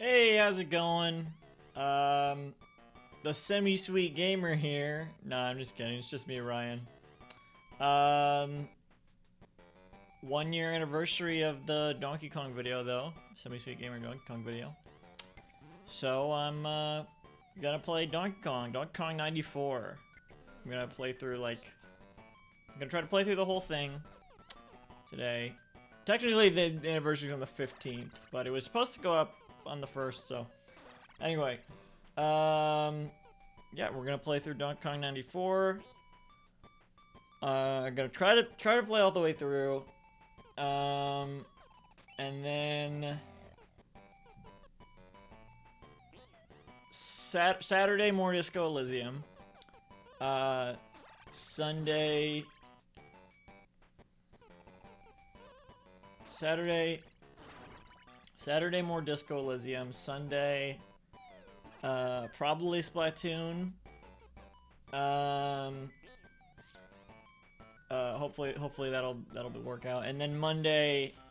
Hey, how's it going? The semi-sweet gamer here. Nah, I'm just kidding. It's just me, Ryan. 1 year anniversary of the Donkey Kong video, though. Semi-sweet gamer Donkey Kong video. So I'm gonna play Donkey Kong 94. I'm gonna play through I'm gonna try to play through the whole thing today. Technically, the anniversary is on the 15th, but it was supposed to go up on the 1st, so anyway, yeah, we're gonna play through Donkey Kong 94. I'm gonna try to play all the way through, and then Saturday more Disco Elysium, Saturday more Disco Elysium. Sunday, probably Splatoon. Hopefully that'll work out. And then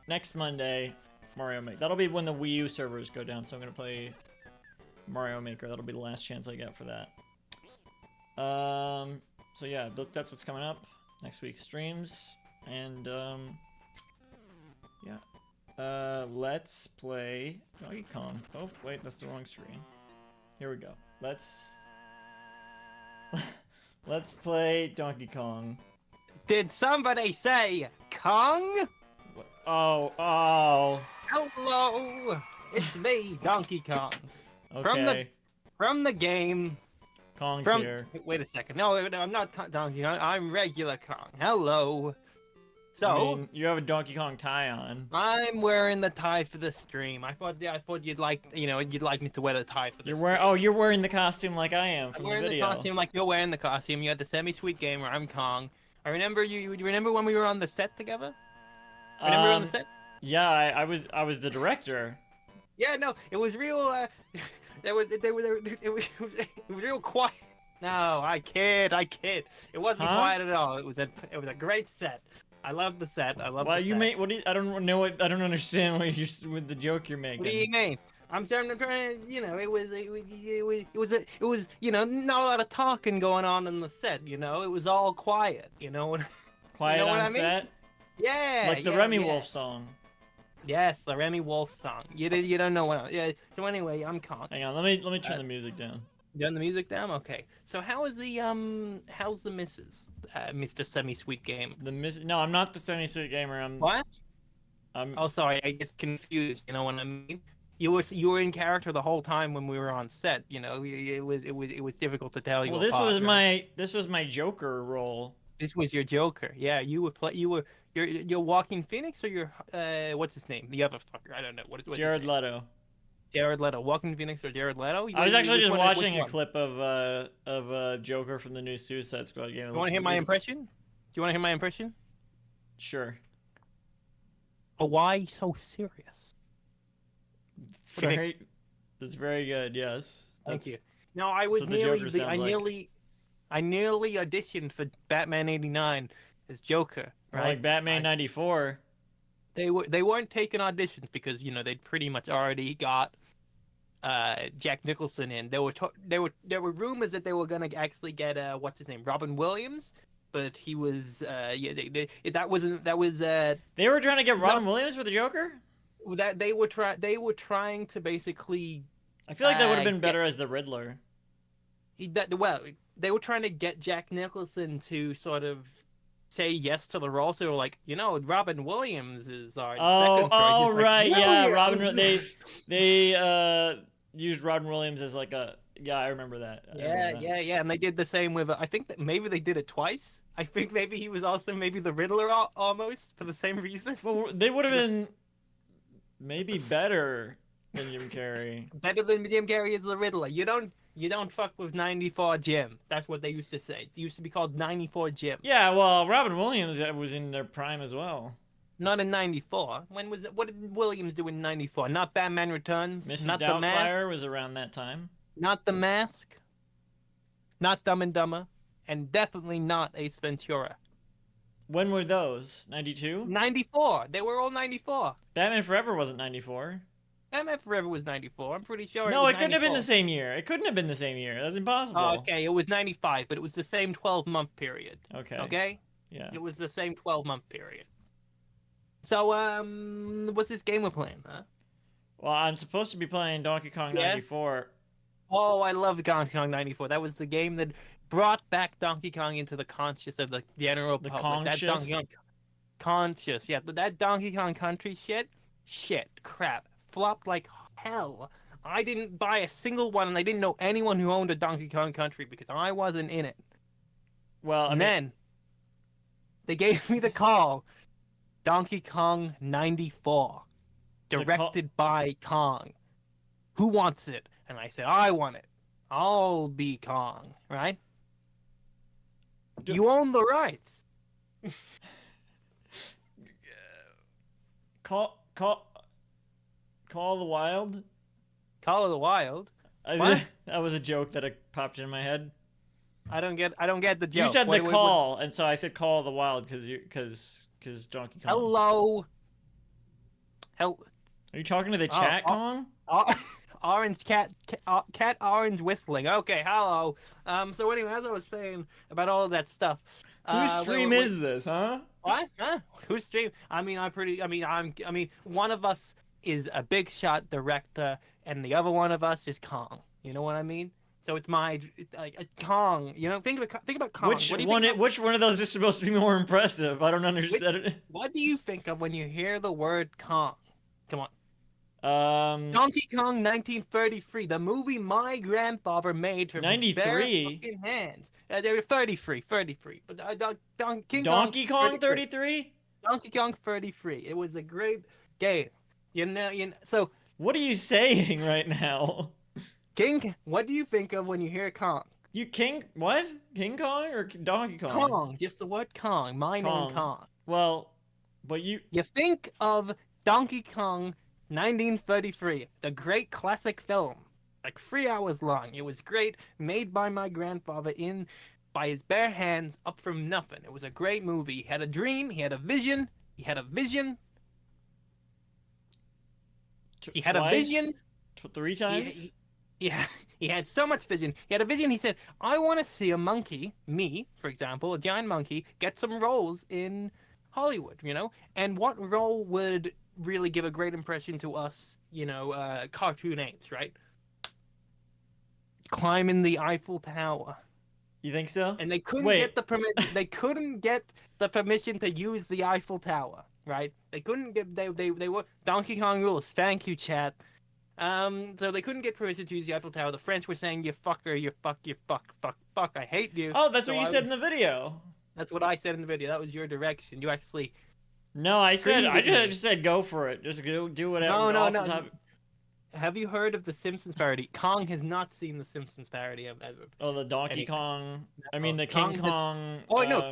next Monday, Mario Maker. That'll be when the Wii U servers go down. So I'm gonna play Mario Maker. That'll be the last chance I get for that. So yeah, that's what's coming up next week's streams. And yeah. Let's play Donkey Kong. Oh, wait, that's the wrong screen. Here we go. Let's play Donkey Kong. Did somebody say Kong? Oh. Hello, it's me, Donkey Kong. Okay. From the game. Kong's here. Wait a second. No, I'm not Donkey Kong. I'm regular Kong. Hello. So I mean, you have a Donkey Kong tie on. I'm wearing the tie for the stream. I thought you'd like me to wear the tie for the stream. You're wearing the costume like I am from the video. I'm wearing the costume like you're wearing the costume. You had the semi-sweet gamer. I'm Kong. I remember you remember when we were on the set together? Remember on the set? Yeah, I was the director. Yeah, no, it was real. It was real quiet. No, I kid. It wasn't quiet at all. It was a great set. I love the set. I love. Well, the you set. make what? I don't understand what you with the joke you're making. What do you mean? I'm trying. It was not a lot of talking going on in the set. It was all quiet. Quiet you know on what I mean? set. Yeah. Like the Remy Wolf song. Yes, the Remy Wolf song. You don't know what? Yeah. So anyway, I'm Kong. Hang on. Let me turn the music down. You turn the music down? Okay. So how's the missus, Mr. Semi-Sweet Game? No, I'm not the semi-sweet gamer. What? Oh, sorry, I get confused. You know what I mean? You were in character the whole time when we were on set. It was difficult to tell you. Well, this was my Joker role. This was your Joker. Yeah, you're Walking Phoenix, or you're what's his name? The other fucker. I don't know. What's Jared Leto. Jared Leto, Walking Phoenix or Jared Leto? I was actually just watching a clip of Joker from the new Suicide Squad game. You want to hear my impression? Do you want to hear my impression? Sure. Oh, why so serious? That's very good. Yes. Thank you. No, I was I nearly auditioned for Batman '89 as Joker. Right? Like Batman '94. They weren't taking auditions because they'd pretty much already got Jack Nicholson in. There were rumors that they were gonna actually get what's his name, Robin Williams, but he was they were trying to get Robin Williams for the Joker. That they were trying to basically. I feel like that would have been better as the Riddler. They were trying to get Jack Nicholson to sort of say yes to the role, so they were like, Robin Williams is our second choice. Oh, right, like, yeah, Robin. They used Robin Williams as like a. Yeah, I remember that. Yeah, and they did the same with. I think that maybe they did it twice. I think maybe he was also the Riddler almost for the same reason. Well, they would have been maybe better than Jim Carrey. Better than Jim Carrey is the Riddler. You don't fuck with 94 Jim. That's what they used to say. It used to be called 94 Jim. Yeah, well, Robin Williams was in their prime as well. Not in 94. When was it? What did Williams do in 94? Not Batman Returns. Mrs. Not Doubtfire The Mask. was around that time. Not The Mask. Not Dumb and Dumber. And definitely not Ace Ventura. When were those? 92? 94. They were all 94. Batman Forever wasn't 94. Batman Forever was 94. I'm pretty sure No, was it couldn't have been the 94. same year. It couldn't have been the same year. That's impossible. Oh, okay, it was 95, but it was the same 12-month period. Okay. Okay? Yeah. It was the same 12-month period. So, what's this game we're playing, huh? Well, I'm supposed to be playing Donkey Kong Yeah? 94. Oh, I love Donkey Kong 94. That was the game that brought back Donkey Kong into the conscious of the general The public. That conscious? Donkey Kong conscious, yeah. That Donkey Kong Country shit, crap, flopped like hell. I didn't buy a single one, and I didn't know anyone who owned a Donkey Kong Country because I wasn't in it. Well, And then they gave me the call, Donkey Kong 94, directed by Kong. Who wants it? And I said, I want it. I'll be Kong, right? You own the rights. Call the Wild? Call of the Wild. That was a joke that popped in my head. I don't get the joke. You said the call, and so I said Call of the Wild because Donkey Kong. Hello. Are you talking to the chat, Kong? Orange cat orange whistling. Okay, hello. So anyway, as I was saying about all of that stuff. Whose stream is this, huh? What? Huh? Whose stream? I mean, one of us is a big shot director, and the other one of us is Kong. You know what I mean? So it's like Kong. You know, think about Kong. Which one of those is supposed to be more impressive? I don't understand. What do you think of when you hear the word Kong? Come on. Donkey Kong 1933, the movie my grandfather made from his bare fucking hands. They were 33. But Donkey Kong 33? Donkey Kong 33. It was a great game. You know. So what are you saying right now? King, what do you think of when you hear Kong? What? King Kong or Donkey Kong? Kong, just the word Kong. My name Kong. Well, but you think of Donkey Kong 1933, the great classic film, like 3 hours long. It was great, made by my grandfather by his bare hands, up from nothing. It was a great movie. He had a dream. He had a vision. He had a vision. Three times? Yeah, he had so much vision. He had a vision. He said, I want to see a monkey, me, for example, a giant monkey, get some roles in Hollywood, you know? And what role would really give a great impression to us, cartoon apes, right? Climbing the Eiffel Tower. You think so? And they couldn't get the permission. They couldn't get the permission to use the Eiffel Tower, right? They couldn't get. They were Donkey Kong rules. Thank you, chat. So they couldn't get permission to use the Eiffel Tower. The French were saying, "You fucker, you fuck, I hate you." Oh, that's what you said in the video. That's what I said in the video. That was your direction. You actually. No, I just said go for it. Just do whatever. No. Have you heard of the Simpsons parody? Kong has not seen the Simpsons parody of ever. Oh, the Donkey Kong. I mean, the King Kong. No,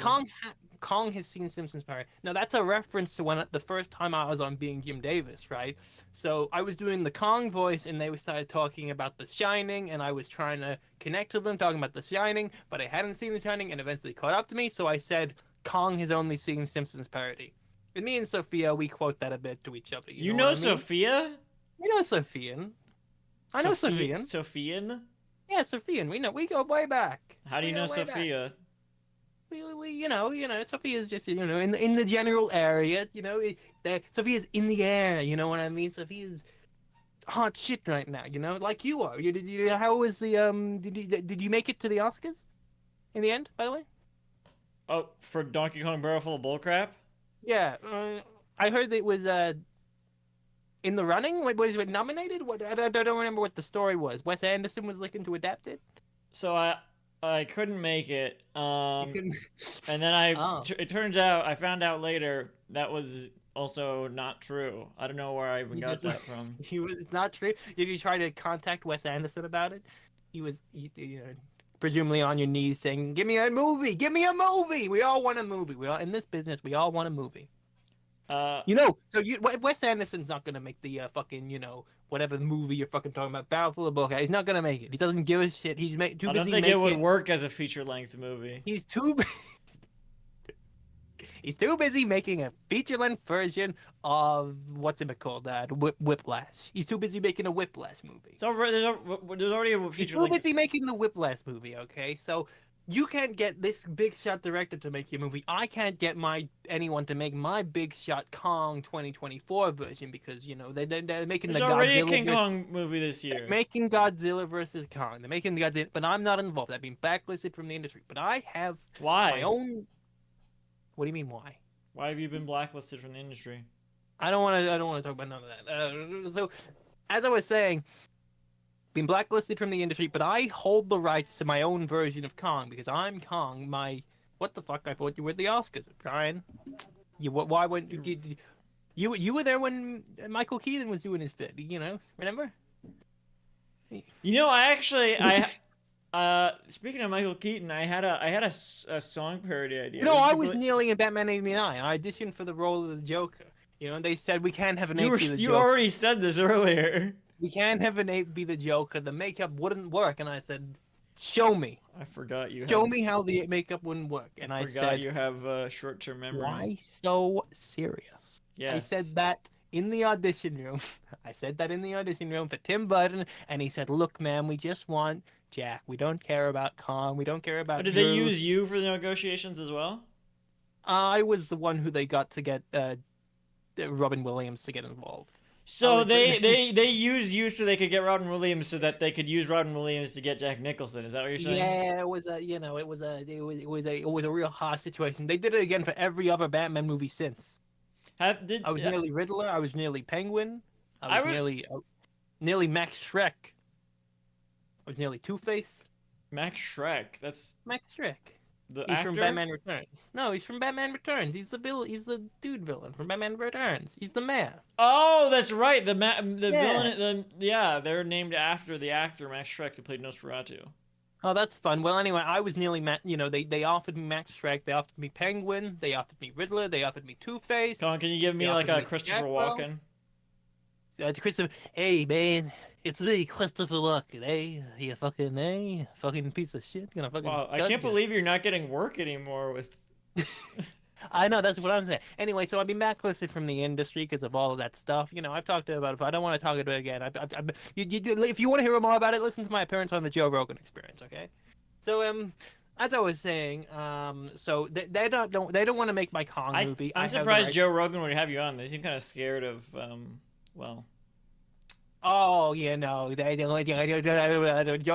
Kong has seen Simpsons parody. Now that's a reference to the first time I was on Being Jim Davis, right? So I was doing the Kong voice, and they started talking about The Shining, and I was trying to connect to them, talking about The Shining, but I hadn't seen The Shining, and eventually caught up to me. So I said, Kong has only seen Simpsons parody. And me and Sophia, we quote that a bit to each other. You know Sophia? We know Sophian. I know Sophian. Sophian? Yeah, Sophian. We go way back. How do you know Sophia? We Sophia's just in the general area. Sophia's in the air. You know what I mean? Sophia's hot shit right now. Like you are. How was the Did you make it to the Oscars? In the end, by the way. Oh, for Donkey Kong Barrel Full of Bullcrap? Yeah, I heard it was in the running. Was it nominated? I don't remember what the story was. Wes Anderson was looking to adapt it. So I couldn't make it. And then it turns out I found out later that was also not true. I don't know where I even got that from. It's not true. Did you try to contact Wes Anderson about it? He was presumably on your knees saying, "Give me a movie! Give me a movie! We all want a movie. We all in this business. We all want a movie." Wes Anderson's not gonna make the fucking whatever movie you're fucking talking about, Barrel Full of Bullcrap. He's not gonna make it. He doesn't give a shit. He's too busy. I don't think it would work as a feature-length movie. He's too. He's too busy making a feature-length version of what's it called? Whiplash. He's too busy making a Whiplash movie. It's already there's already a He's feature too length. busy making the Whiplash movie. Okay, so you can't get this big shot director to make your movie. I can't get anyone to make my big shot Kong 2024 version because they're making There's the already a Godzilla King Kong movie this year. They're making Godzilla versus Kong. They're making the Godzilla, but I'm not involved. I've been blacklisted from the industry. But I have Why? my own. What do you mean why? Why have you been blacklisted from the industry? I don't want to talk about none of that. So, as I was saying, been blacklisted from the industry, but I hold the rights to my own version of Kong because I'm Kong. What the fuck? I thought you were the Oscars, Brian. Why wouldn't you were there when Michael Keaton was doing his bit? Remember? Speaking of Michael Keaton, I had a song parody idea. I was nearly in Batman '89. I auditioned for the role of the Joker. They said we can't have an ape be the Joker. You already said this earlier. We can't have an ape be the Joker. The makeup wouldn't work, and I said, "Show me." I forgot you. Show me how the makeup wouldn't work, and I forgot said, you have short-term memory. Why so serious? Yes. I said that in the audition room. I said that in the audition room for Tim Burton, and he said, "Look, man, we just want Jack. We don't care about Kong. We don't care about." But did they use you for the negotiations as well? I was the one who they got to get Robin Williams to get involved. So they used you so they could get Robin Williams so that they could use Robin Williams to get Jack Nicholson. Is that what you're saying? Yeah, it was a real hard situation. They did it again for every other Batman movie since. I was nearly Riddler. I was nearly Penguin. I was nearly Max Shrek. I was nearly Two-Face. Max Shrek. That's Max Shrek. He's actor? From Batman Returns. No, he's from Batman Returns. He's the villain. He's the dude villain from Batman Returns. He's the mayor. Oh, that's right. The villain. They're named after the actor Max Shrek who played Nosferatu. Oh, that's fun. Well, anyway, I was nearly they offered me Max Shrek. They offered me Penguin. They offered me Riddler. They offered me Two-Face. Come on, can you give me like a Christopher Walken? Hey man, it's me, Christopher Walken. Hey, you fucking piece of shit. Wow, I can't believe you're not getting work anymore with. I know, that's what I'm saying. Anyway, so I've been blacklisted from the industry because of all of that stuff. I've talked about it. I don't want to talk about it again. If you want to hear more about it, listen to my appearance on the Joe Rogan Experience. Okay. So as I was saying, so they don't want to make my Kong movie. I'm surprised Joe Rogan would have you on. They seem kind of scared of well. Oh, Joe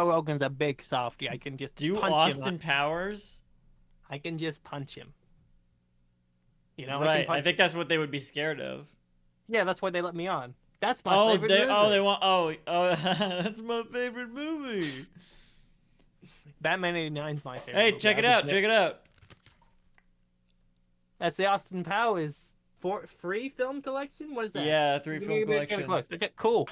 Rogan's a big softie. I can just punch Austin Powers. I can just punch him. Right. I think that's what they would be scared of. Yeah, that's why they let me on. That's my favorite movie. They want. That's my favorite movie. Batman '89 is my favorite. Hey, movie. check it out. Check it out. That's the Austin Powers free film collection. What is that? Yeah, 3 film collection. Okay, cool.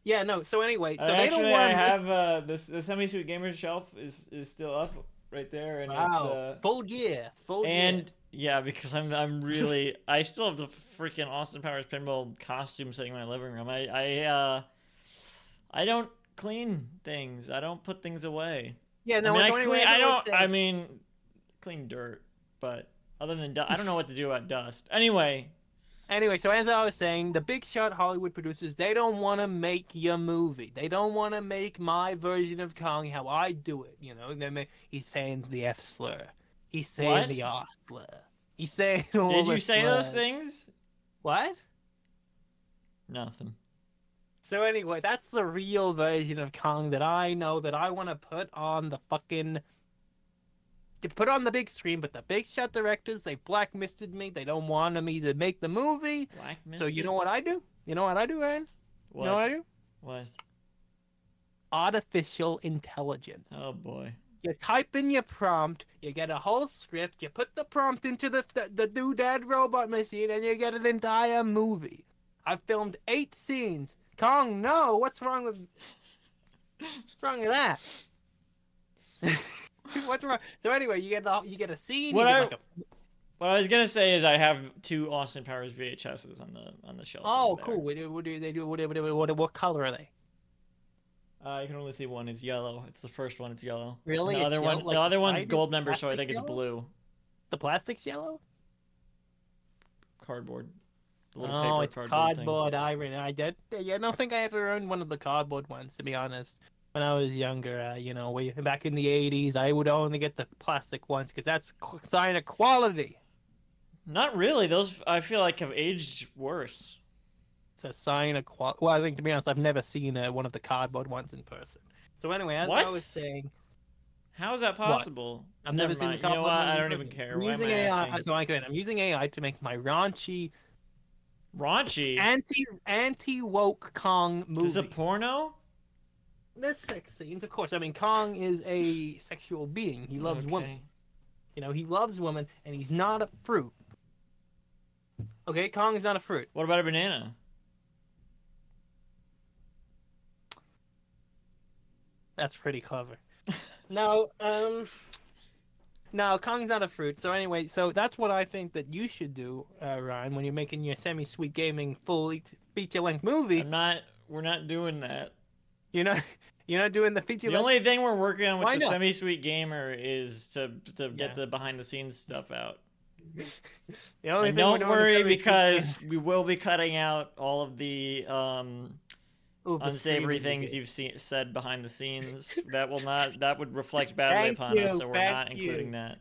Yeah, no. So anyway, so actually, they don't want. I have the Semi-Suit Gamers shelf is still up right there, and it's full gear. And yeah, because I'm really I still have the freaking Austin Powers pinball costume sitting in my living room. I don't clean things. I don't put things away. Yeah, no. I mean, clean dirt, but other than dust, I don't know what to do about dust. Anyway, so as I was saying, the big shot Hollywood producers, they don't want to make your movie. They don't want to make my version of Kong how I do it. He's saying the F slur. He's saying the R slur. He's saying all Did the you say slur. those things? What? Nothing. So anyway, that's the real version of Kong that I know that I want to put on the big screen, but the big shot directors, they blacklisted me. They don't want me to make the movie. Blacklisted? So you know what I do? You know what I do, Ryan? What? You know what I do? What? Artificial intelligence. Oh boy. You type in your prompt, you get a whole script, you put the prompt into the doodad robot machine, and you get an entire movie. I've filmed 8 scenes. Kong, no, what's wrong with that? What's wrong? So anyway, you get a scene. What I was gonna say is I have 2 Austin Powers VHSs on the shelf. Oh, cool. What do they do? What color are they? You can only see one. It's yellow. It's the first one. It's yellow. Really? The other one. Like the other one's gold member, so I think it's yellow? blue. The plastic's yellow. cardboard. The little Oh, paper it's cardboard thing. cardboard iron. I don't think I ever owned one of the cardboard ones, to be honest. When I was younger, way back in the 80s, I would only get the plastic ones because that's a sign of quality. Not really. Those I feel like have aged worse. It's a sign of quality. Well, I think, to be honest, I've never seen one of the cardboard ones in person. So anyway, as I was saying, How is that possible? I've Never never seen the mind. You know cardboard what? ones I in don't even person. care. I'm Why am using I AI. asking? So I'm using AI to make my raunchy, Raunchy? anti woke Kong movie. Is it porno? There's sex scenes, of course. I mean, Kong is a sexual being. He loves women. He loves women, and he's not a fruit. Okay, Kong is not a fruit. What about a banana? That's pretty clever. No, Kong's not a fruit. So anyway, so that's what I think that you should do, Ryan, when you're making your semi-sweet gaming full feature-length movie. We're not doing that. You're not doing the feature. The only thing we're working on with Why the not? semi-sweet gamer is to get the behind-the-scenes stuff out. The only And thing don't worry, because we will be cutting out all of the unsavory things you've said behind the scenes. That would reflect badly upon us, so we're not including that.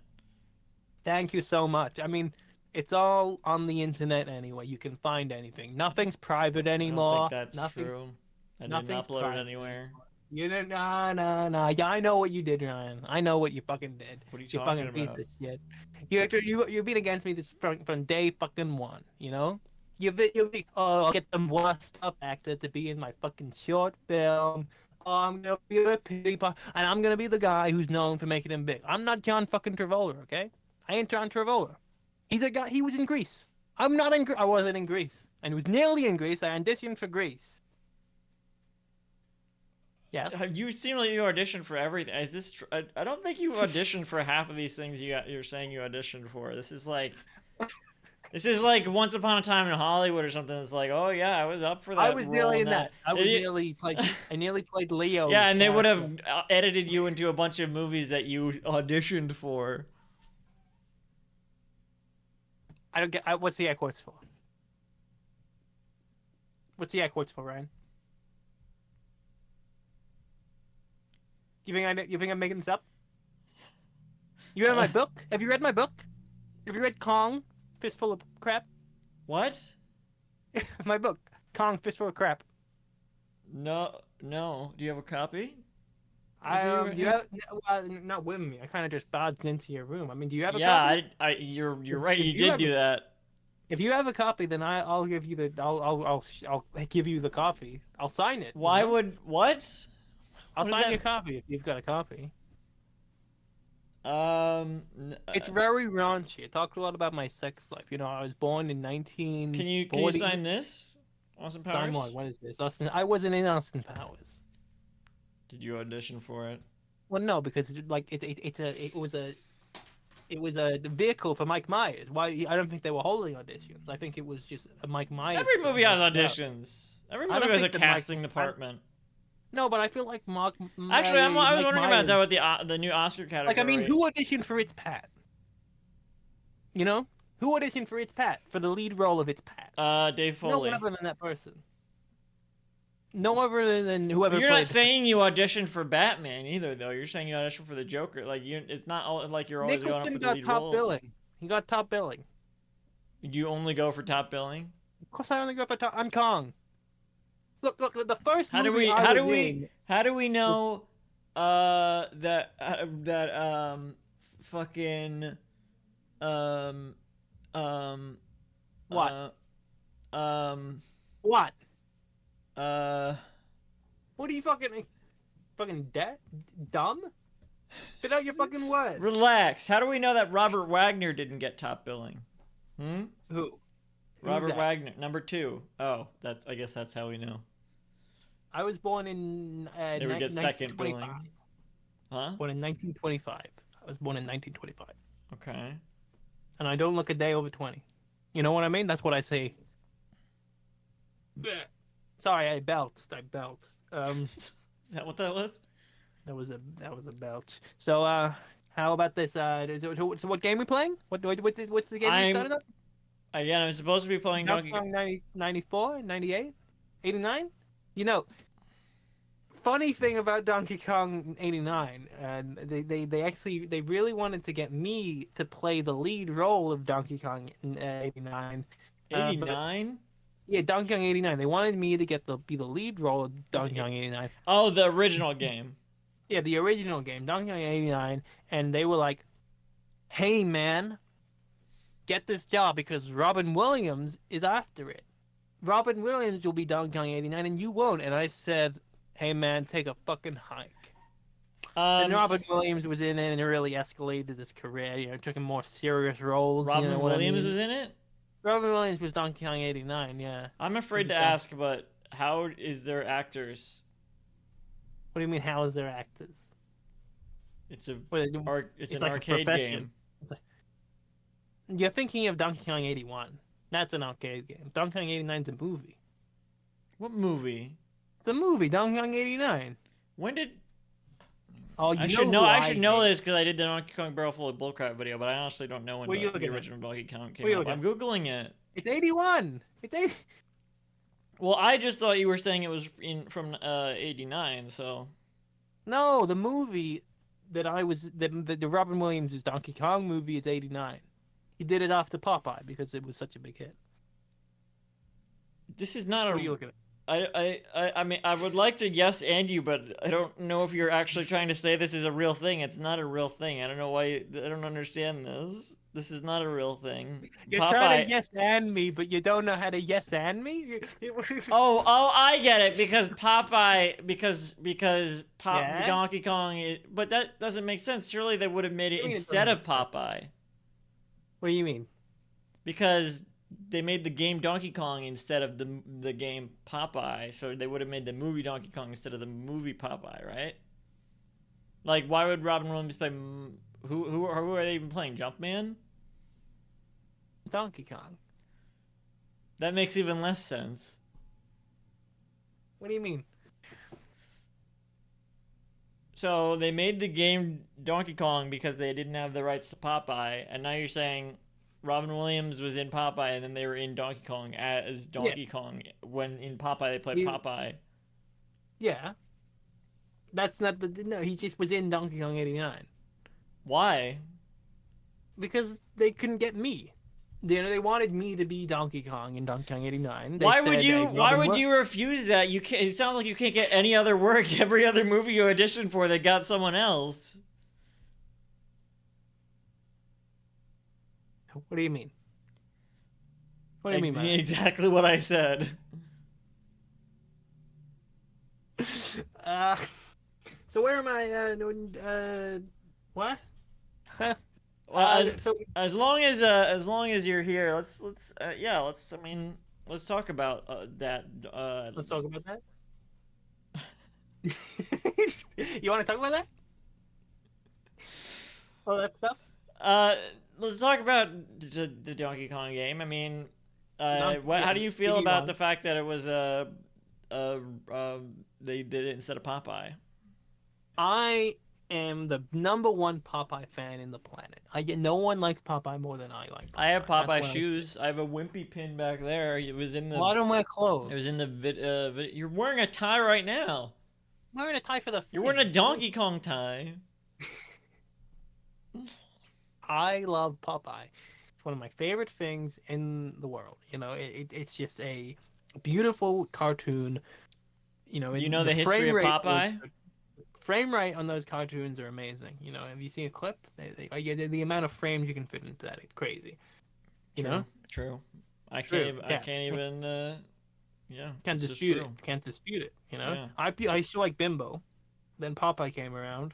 Thank you so much. I mean, it's all on the internet anyway. You can find anything. Nothing's private anymore. I don't think that's true. I didn't upload it anywhere. You didn't? Nah. Yeah, I know what you did, Ryan. I know what you fucking did. What are you talking about? Piece of shit. You've been against me from day fucking one. You'll be I'll get the worst up actor to be in my fucking short film. Oh, I'm gonna be a pity and I'm gonna be the guy who's known for making him big. I'm not John fucking Travolta, okay? I ain't John Travolta. He's a guy. He was in Greece. I'm not in. I wasn't in Greece, and he was nearly in Greece. I auditioned for Greece. Yeah. You seem like you auditioned for everything. Is this? I don't think you auditioned for half of these things you're saying you auditioned for. This is like Once Upon a Time in Hollywood or something. It's like, oh yeah, I was up for that. I was role nearly in that. I nearly played Leo. Yeah, and they would have edited you into a bunch of movies that you auditioned for. I don't get. What's the air quotes for? What's the air quotes for, Ryan? You think I'm making this up? You read my book? Have you read my book? Have you read Kong, Fistful of Crap? What? My book, Kong, Fistful of Crap. No. Do you have a copy? Not with me. I kind of just barged into your room. I mean, do you have a copy? Yeah, you're right. You did do that. If you have a copy, then I'll give you the I'll give you the copy. I'll sign it. Why would what? I'll sign your copy if you've got a copy. It's very raunchy. It talks a lot about my sex life. I was born in 1940. Can you sign this? Austin Powers? Sign what? What is this? I wasn't in Austin Powers. Did you audition for it? Well, no, because it was a vehicle for Mike Myers. Why? I don't think they were holding auditions. I think it was just a Mike Myers. Every movie has auditions. Every movie has a casting department. No, but I feel like Actually, I was wondering about that with the new Oscar category. Like, I mean, who auditioned for It's Pat? Who auditioned for It's Pat for the lead role of It's Pat? Dave Foley. No one other than that person. No other than whoever. You're not saying you auditioned for Batman either, though. You're saying you auditioned for the Joker. Like it's not like you're always going for the lead roles. Billing. He got top billing. You only go for top billing? Of course, I only go for top. I'm Kong. Look! The first how do we know that fucking what? What? What are you fucking dumb? Spit out your fucking words. Relax. How do we know that Robert Wagner didn't get top billing? Who? Robert Wagner, number 2. Oh, I guess that's how we know. I was born in they would get second billing. Huh? Born in 1925. I was born in 1925. Okay. And I don't look a day over 20. You know what I mean? That's what I say. Sorry, I belched. Is that what that was? That was a belch. So how about this? So what game are we playing? What's the game we started up? Again, I'm supposed to be playing Donkey Donkey. Kong 94, 98, 89. You know, funny thing about Donkey Kong 89, and they really wanted to get me to play the lead role of Donkey Kong in 89. But 89? yeah, Donkey Kong 89. They wanted me to be the lead role of Was Donkey it- Kong 89. Oh, the original game. Yeah, the original game, Donkey Kong 89, and they were like, "Hey man, get this job because Robin Williams is after it. Robin Williams will be Donkey Kong 89 and you won't." And I said, "Hey man, take a fucking hike." And Um, Robin Williams was in it and it really escalated his career, took him more serious roles, Robin you know what I Williams mean? was in it? Robin Williams was Donkey Kong 89, yeah. I'm afraid to What ask, but how is their actors? do you mean, how is their actors? It's a What, it's it's an like a arcade profession. game. You're thinking of Donkey Kong 81. That's an arcade game. Donkey Kong 89 is a movie. What movie? It's a movie, Donkey Kong 89. When did Oh, you I know should who know? I should know hate. this because I did the Donkey Kong Barrel Full of Bullcrap video, but I honestly don't know when What are you the looking at? original Donkey Kong What are you came out. looking I'm googling it. It's 81. It's 80. Well, I just thought you were saying it was from '89. So No, the movie that the Robin Williams' Donkey Kong movie is 89. He did it after Popeye because it was such a big hit. this is not What are you a. looking at? I mean, I would like to yes and you, but I don't know if you're actually trying to say this is a real thing. It's not a real thing. I don't know why. I don't understand this. This is not a real thing. You're trying to yes and me, but you don't know how to yes and me? Oh, I get it because Popeye, because Yeah? Donkey Kong, but that doesn't make sense. Surely they would have made it What do you mean it instead of doesn't make Popeye What do you mean? because they made the game Donkey Kong instead of the game Popeye, so they would have made the movie Donkey Kong instead of the movie Popeye, right? Like, why would Robin Williams play? Who are they even playing? Jumpman? Donkey Kong. That makes even less sense. What do you mean? So they made the game Donkey Kong because they didn't have the rights to Popeye, and now you're saying Robin Williams was in Popeye and then they were in Donkey Kong as Donkey Kong when in Popeye they played Popeye. Yeah. That's not no, he just was in Donkey Kong 89. Why? Because they couldn't get me. They wanted me to be Donkey Kong in Donkey Kong 89. They Why said, would you? "Hey, Why Robin would Wil-" you refuse that? You can't. It sounds like you can't get any other work. Every other movie you audition for, they got someone else. What do you mean? What do you mean by that? Exactly what I said. So where am I? What? Huh? Well, So as long as you're here, let's I mean let's talk about that. let's talk about that. You want to talk about that? Oh, that stuff. Let's talk about the Donkey Kong game. I mean, how do you feel Donkey about Kong. the fact that it was they did it instead of Popeye? I am the #1 Popeye fan in the planet. No one likes Popeye more than I like Popeye. I have That's Popeye what shoes. I have a Wimpy pin back there. It was in the. Why don't wear clothes? It was in the You're wearing a tie right now. I'm wearing a tie for the. You're wearing a Donkey Kong tie. I love Popeye. It's one of my favorite things in the world. It's just a beautiful cartoon. Do you know the history of Popeye? Frame rate on those cartoons are amazing. Have you seen a clip? The amount of frames you can fit into that is crazy. True. I True, can't. I yeah. can't even. Yeah. Can't this is dispute true. it. Can't dispute it. Yeah. I used to like Bimbo. Then Popeye came around,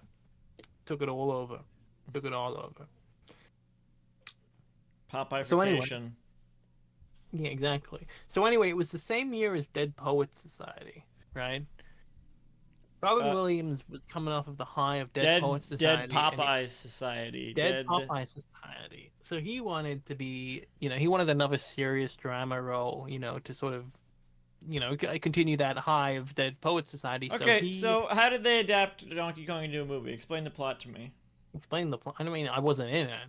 took it all over. Took it all over. Popeye. So anyway. Yeah, exactly. So anyway, it was the same year as Dead Poets Society, right? Robin Williams was coming off of the high of Dead Poets Society. Dead Popeye Society. Dead Popeye Society. So he wanted to be, he wanted another serious drama role, to sort of, continue that high of Dead Poets Society. Okay, so how did they adapt Donkey Kong into a movie? Explain the plot to me. Explain the plot. I mean, I wasn't in it.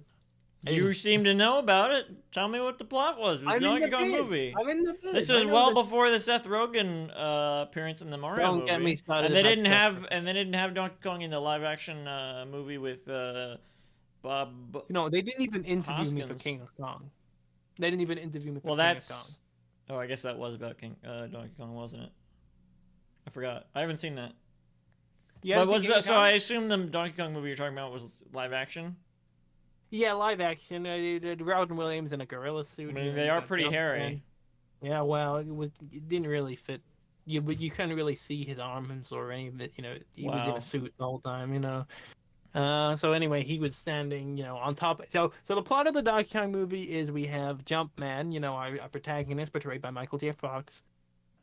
You seem to know about it. Tell me what the plot was. It was I'm in Donkey the Kong biz. movie. I'm in the biz. This I was know well the- before the Seth Rogen appearance in the Mario Don't movie. get me started And they about didn't Seth have Rogen. and they didn't have Donkey Kong in the live action movie with Bob. No, they didn't even interview me for Hoskins. King of Kong. They didn't even interview me for Well, King of Kong. that's. Oh, I guess that was about Donkey Kong, wasn't it? I forgot. I haven't seen that. Yeah, But was that, so I assume the Donkey Kong movie you're talking about was live action? Yeah, live action. Robin Williams in a gorilla suit. I mean, you know, they you are got pretty Jumpman. hairy. Yeah, well, it didn't really fit. But you couldn't really see his arms or any of it. You know, he was in Wow. a suit the whole time. You know. So anyway, he was standing, you know, on top. So the plot of the Donkey Kong movie is we have Jumpman, you know, our protagonist portrayed by Michael J. Fox.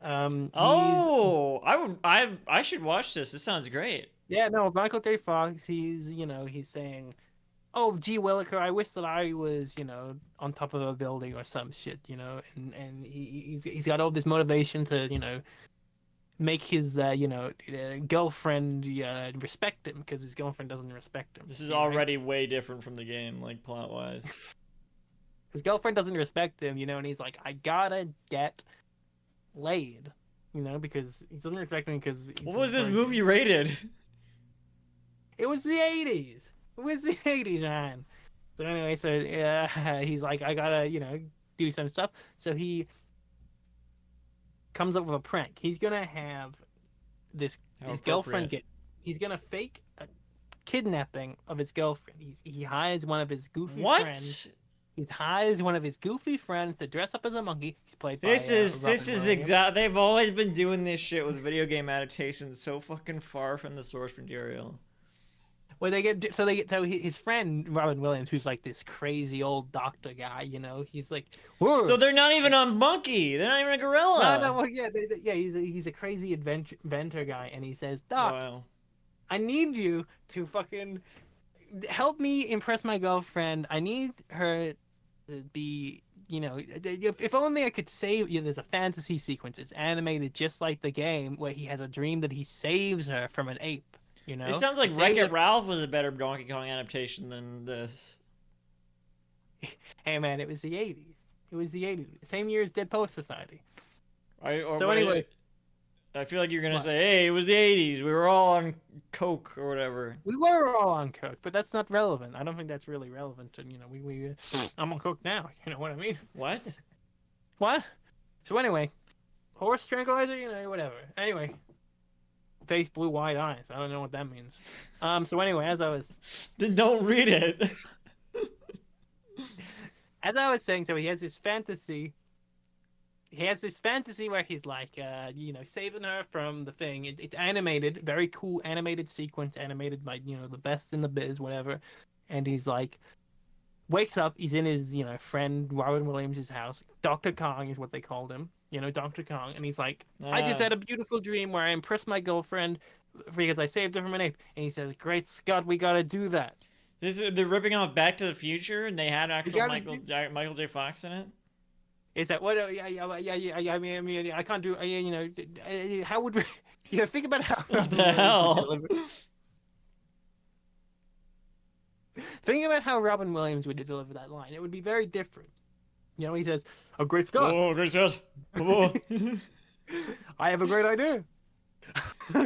Oh, I should watch this. This sounds great. Yeah, no, Michael J. Fox. He's saying, "Oh, gee Williker, I wish that I was, you know, on top of a building or some shit, you know." And he's got all this motivation to, you know, make his girlfriend respect him because his girlfriend doesn't respect him. This is See, right? already way different from the game, like plot wise. His girlfriend doesn't respect him, you know, and he's like, I gotta get laid, you know, because he doesn't respect me because. What was this movie rated? It was the 80s. It was the 80s, man. So anyway, he's like, I gotta, you know, do some stuff. So he comes up with a prank. He's gonna have his girlfriend he's gonna fake a kidnapping of his girlfriend. He hires one of his goofy friends. He hires one of his goofy friends to dress up as a monkey. He's played by This is Williams. exact. They've always been doing this shit with video game adaptations, so fucking far from the source material. Well, his friend Robin Williams, who's like this crazy old doctor guy, you know, he's like, whoa. So they're not even a monkey. They're not even a gorilla. No, well, yeah, he's a crazy inventor guy, and he says, Doc, Wow. I need you to fucking help me impress my girlfriend. I need her to be, you know, if only I could save you. There's a fantasy sequence. It's animated just like the game where he has a dream that he saves her from an ape. You know, It sounds like He Wreck-It saves her- Ralph was a better Donkey Kong adaptation than this. Hey man, it was the 80s. It was the 80s. Same year as Dead Poets Society. So anyway, I feel like you're gonna say, "Hey, it was the '80s. We were all on coke or whatever." We were all on coke, but that's not relevant. I don't think that's really relevant. And you know, I'm on coke now. You know what I mean? What? What? So anyway, horse tranquilizer, you know, whatever. Anyway, face blue, wide eyes. I don't know what that means. So anyway, Then don't read it. as I was saying, so he has this fantasy. He has this fantasy where he's like, you know, saving her from the thing. It's animated, very cool animated sequence, animated by, you know, the best in the biz, whatever. And he's like, wakes up, he's in his, you know, friend Robin Williams' house. Dr. Kong is what they called him, you know, Dr. Kong. And he's like, I just had a beautiful dream where I impressed my girlfriend because I saved her from an ape. And he says, great Scott, we gotta do that. They're ripping off Back to the Future, and they had actual Michael J. Fox in it. Is that what? Yeah. I mean, I can't do. You know, how would we? You know, think about how. What the hell? Think about how Robin Williams would deliver that line. It would be very different. You know, he says, "A great Scott." Oh, great Scott. Oh. I have a great idea. All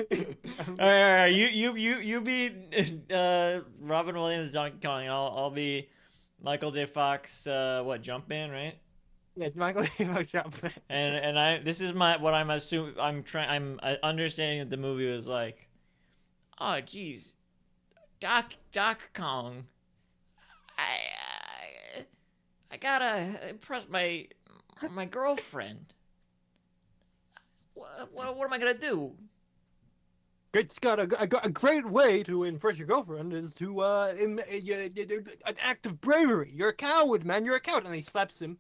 right. You be Robin Williams, Donkey Kong, and I'll be Michael J. Fox. Jumpman, right? Yeah, Michael Jumpman. And this is what I'm assuming. I'm understanding that the movie was like, oh geez, Doc Kong, I gotta impress my girlfriend. What am I gonna do? Great Scott, a great way to impress your girlfriend is to an act of bravery. You're a coward, man. You're a coward. And he slaps him.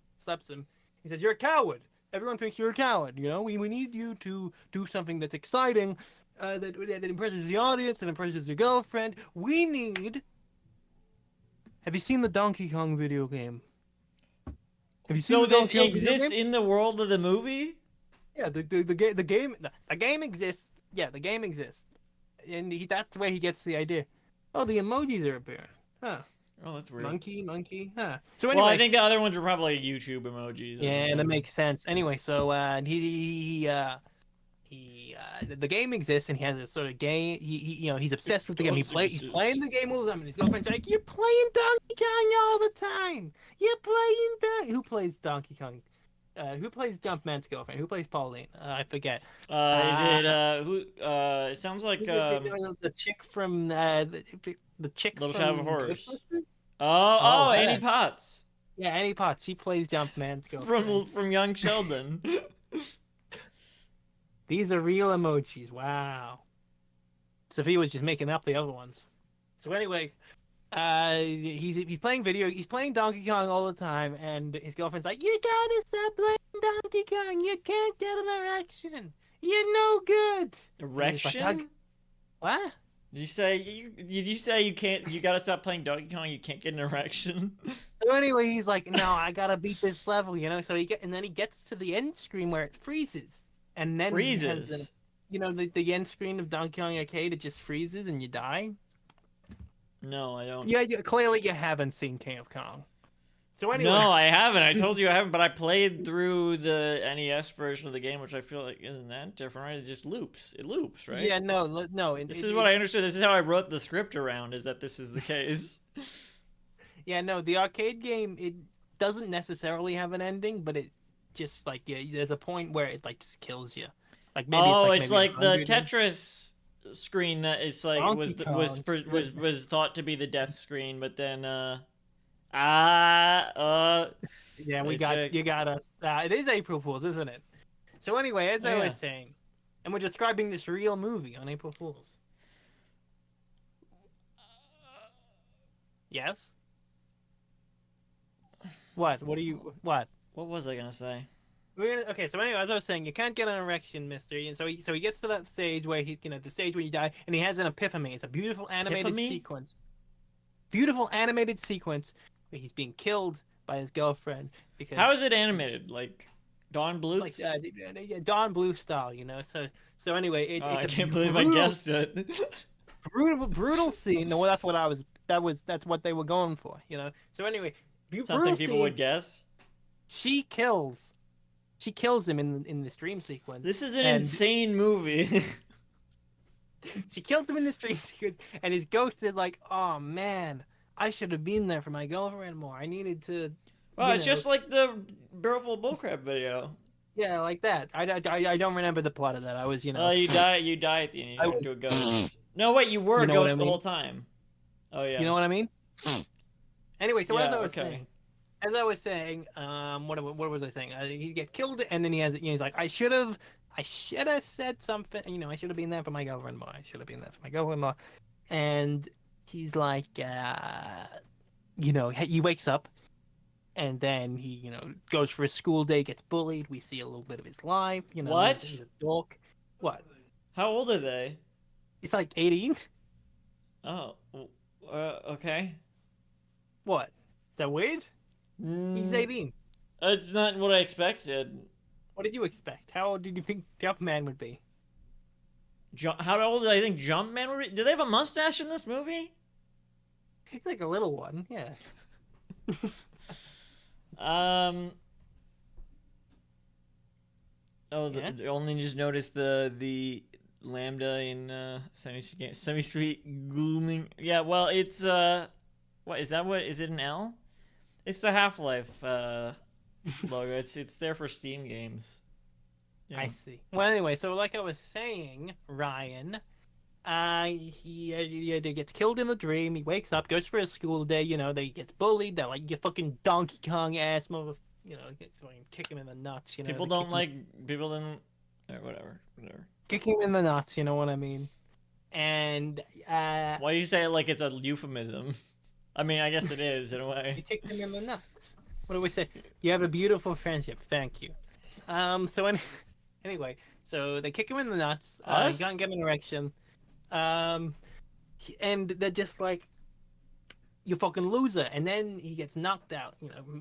He says, you're a coward. Everyone thinks you're a coward. You know, we need you to do something that's exciting, that impresses the audience, that impresses your girlfriend. We need... Have you seen the Donkey Kong video game? Have you seen the Donkey Kong video exists game? in the world of the movie? Yeah, the game exists. Yeah, the game exists. And that's where he gets the idea. Oh, the emojis are appearing. Huh. Oh, that's weird. Monkey, huh? So Well, anyway, I think the other ones are probably YouTube emojis. Or yeah, that something. makes sense. Anyway, so the game exists, and he has a sort of game. He's obsessed with the game. Does He's playing exist. the game all the time, and his girlfriend's like, "You're playing Donkey Kong all the time. You're playing Who plays Donkey Kong? Who plays Jumpman's girlfriend? Who plays Pauline? I forget. Is Uh, it who? It sounds like who's the chick from the chick Little Shop of from Horrors. Ghostbusters? Oh, Annie Her. Potts Yeah, Annie Potts. She plays Jumpman's girlfriend. from Young Sheldon. These are real emojis. Wow. Sophie was just making up the other ones. So anyway, he's playing he's playing Donkey Kong all the time, and his girlfriend's like, "You gotta stop playing Donkey Kong. You can't get an erection. You're no good." Erection? Like, what? Did you say you can't? You gotta stop playing Donkey Kong. You can't get an erection. So anyway, he's like, "No, I gotta beat this level, you know." So then he gets to the end screen where it freezes, and then he has Freezes. the end screen of Donkey Kong Arcade. It just freezes and you die. No, I don't. Yeah, clearly you haven't seen King of Kong. So anyway, No, I haven't. I told you I haven't, but I played through the NES version of the game, which I feel like isn't that different, right? It just loops. It loops, right? yeah, no. This is what I understood. This is how I wrote the script around, is that this is the case. Yeah, no, the arcade game, it doesn't necessarily have an ending, but it just like, yeah, there's a point where it like just kills you. Like maybe It's maybe like the 100. Tetris screen that it's like Donkey Kong. was thought to be the death screen, but then Yeah, Hey, you got us. It is April Fool's, isn't it? So anyway, as I yeah. was saying, and we're describing this real movie on April Fool's. Yes. What? What do you? What? what was I gonna say? Okay, so anyway, as I was saying, you can't get an erection, Mister. And so he gets to that stage where the stage where you die, and he has an epiphany. It's a beautiful animated Epiphany? sequence. Beautiful animated sequence where he's being killed by his girlfriend because How is it animated? Like Don Bluth? like Don Bluth style, So anyway, Oh, it's I a can't believe I guessed it. brutal scene. No, that's what I was. That's what they were going for, So anyway, Something brutal people scene. would guess. She kills him in this dream sequence. This is an And- insane movie. She kills him in the street sequence, and his ghost is like, "Oh man, I should have been there for my girlfriend more. I needed to." Well, it's just like the Barrelful Bullcrap video. Yeah, like that. I don't remember the plot of that. I was, You die at the end. You I turn was- into a ghost. No, wait, you were You a know ghost what I the mean? whole time. Oh yeah. You know what I mean? Anyway, so Yeah, as I was okay. saying, what was I saying? He get killed, and then he's like, I should have said something. I should have been there for my girlfriend more. I should have been there for my girlfriend more. And he's like, he wakes up, and then he, goes for his school day, gets bullied. We see a little bit of his life. What? He's a dork. What? How old are they? He's like 18. Oh, okay. What? Is that weird? He's Mm, 18. It's not what I expected. What did you expect? How old did you think Jumpman would be? How old did I think Jumpman would be? Do they have a mustache in this movie? He's like a little one, yeah. Oh, Yeah? only just noticed the lambda in semi-sweet glooming. Yeah, well, it's what is that? What is it? An L? It's the Half-Life logo. It's there for Steam games. Yeah. I see. Well, anyway, so like I was saying, Ryan, he gets killed in the dream. He wakes up, goes for his school day. They get bullied. They're like, "You fucking Donkey Kong ass mother." Gets kick him in the nuts. People they don't kick him- like people didn't. Whatever. kick him in the nuts. You know what I mean? And Why do you say it like it's a euphemism? I mean, I guess it is in a he way. kicked him in the nuts. What do we say? You have a beautiful friendship. Thank you. So anyway, so they kick him in the nuts. He Us? can't get an erection. And they're just like, "You fucking loser!" And then he gets knocked out.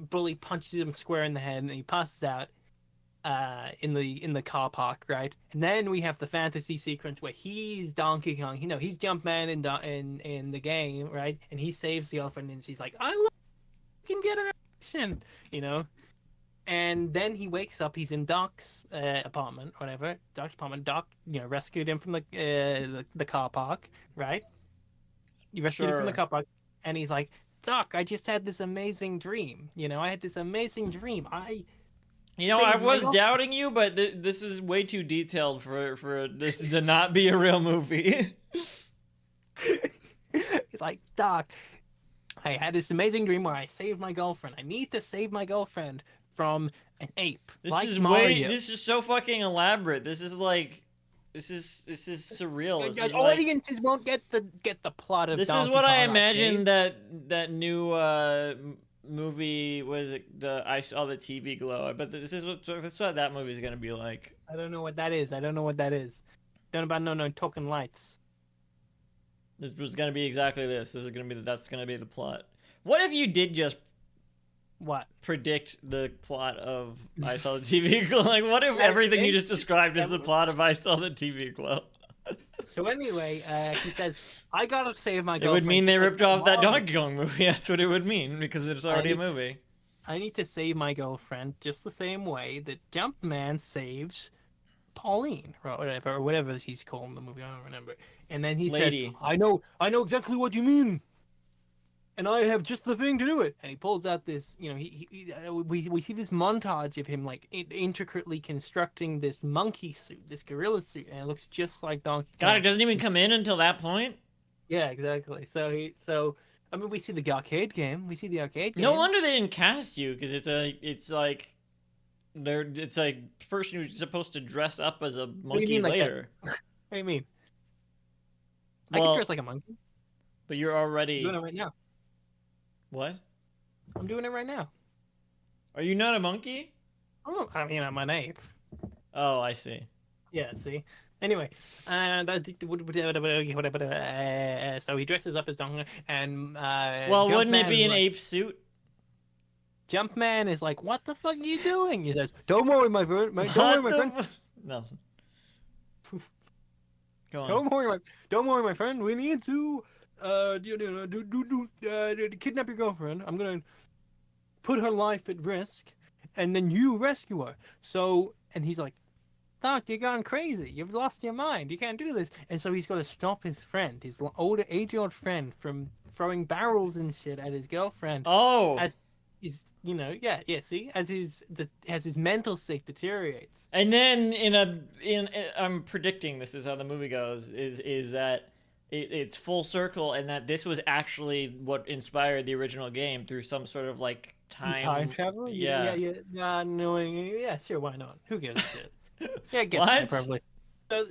Bully punches him square in the head, and he passes out. in the car park, right? And then we have the fantasy sequence where he's Donkey Kong. You know, he's Jumpman in the game, right? And he saves the girlfriend, and she's like, "I love can get an action," you know. And then he wakes up. He's in Doc's apartment, whatever. Doc's apartment. Doc, rescued him from the car park, right? He rescued him from the Sure. car park, and he's like, "Doc, I just had this amazing dream. I had this amazing dream. I I saved my was girlfriend." doubting you, but this is way too detailed for this to not be a real movie. He's like, "Doc, I had this amazing dream where I saved my girlfriend. I need to save my girlfriend from an ape, This like is Mario." this is so fucking elaborate. This is like this is surreal. This is like Audiences won't get the plot of this is Donkey what I Kong imagined Arcade. that new movie was the I saw the TV glow. I bet this is what that movie is gonna be like. I don't know what that is. I don't know what that is. Don't about no token lights. This was gonna be exactly this. This is gonna be that's gonna be the plot. What if you did just What? predict the plot of I saw the TV glow? Like, what if everything you just described is the plot of I saw the TV glow? So anyway, he says, "I gotta save my It girlfriend." would mean they She's like, ripped off that "Why?" Donkey Kong movie. That's what it would mean because it's already a need to- movie. I need to save my girlfriend just the same way that Jumpman saves Pauline, or whatever he's called in the movie. I don't remember. And then he Lady. says, I know exactly what you mean, and I have just the thing to do it." And he pulls out this, we see this montage of him like intricately constructing this monkey suit, this gorilla suit, and it looks just like Donkey Kong. God, it doesn't even come in until that point. Yeah, exactly. So I mean, we see the arcade game. No wonder they didn't cast you because it's like it's like a person who's supposed to dress up as a do you monkey mean, like that? later. What do you mean? I Well, can dress like a monkey. but you're I'm already doing it right now. what? I'm doing it right now. Are you not a monkey? Oh, I mean, I'm an ape. Oh, I see. Yeah, see. Anyway, so he dresses up as Donkey Kong, and Well, wouldn't it Jumpman be is an like, ape suit? Jumpman is like, "What the fuck are you doing?" He says, "Don't worry, my friend. Don't worry, What my the friend. No. Go on. Don't worry, my friend. We need to kidnap your girlfriend. I'm gonna put her life at risk, and then you rescue her." So, and he's like, "Doc, you're gone crazy. You've lost your mind. You can't do this." And so he's got to stop his friend, his older 8-year-old friend, from throwing barrels and shit at his girlfriend. Oh. As his, see, as his mental state deteriorates. And then I'm predicting this is how the movie goes is that it's full circle and that this was actually what inspired the original game through some sort of like Time travel? Yeah. Yeah, sure, why not? Who gives a shit? Yeah, get What? it, probably.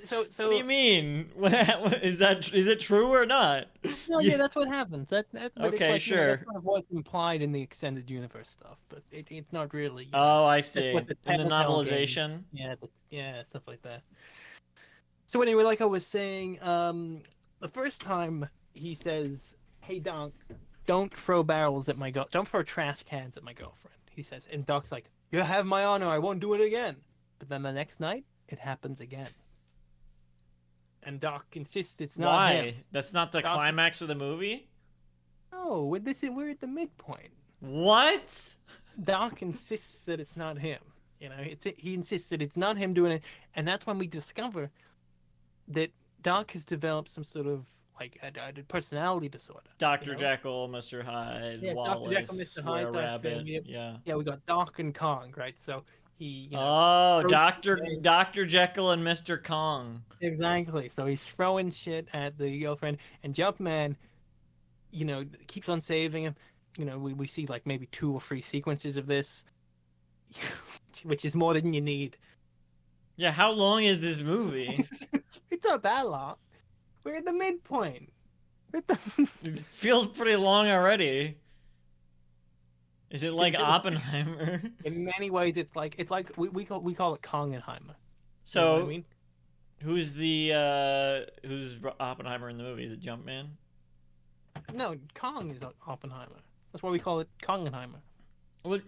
So What do you mean? Is it true or not? no, You- yeah, that's what happens. But it's Okay, like, sure. that's kind of what's implied in the extended universe stuff, but it's not really. Oh, I see. what the In the Telltale game- novelization. Yeah, stuff like that. So anyway, like I was saying, the first time he says, "Hey, Doc, don't throw barrels at don't throw trash cans at my girlfriend," he says, and Doc's like, "You have my honor. I won't do it again." But then the next night, it happens again. And Doc insists it's not Why? him. That's not the Doc- climax of the movie? No, we're at the midpoint. What? Doc insists that it's not him. He insists that it's not him doing it, and that's when we discover that Doc has developed some sort of like a personality disorder. Dr. Jekyll, Mr. Hyde, Yes, Dr. Wallace, Jekyll, Mr. Hyde Were type thing, Rabbit. yeah. Yeah. Yeah, we got Doc and Kong, right? So he, Oh, throws Dr. shit. Dr. Jekyll and Mr. Kong. Exactly. So he's throwing shit at the girlfriend, and Jumpman, keeps on saving him. We see like maybe 2 or 3 sequences of this, which is more than you need. Yeah, how long is this movie? It's not that long. We're at the midpoint. It feels pretty long already. Is it like Oppenheimer? In many ways, it's like we call it Kongenheimer. So, You know what I mean? who's Oppenheimer in the movie? Is it Jumpman? No, Kong is Oppenheimer. That's why we call it Kongenheimer. Well,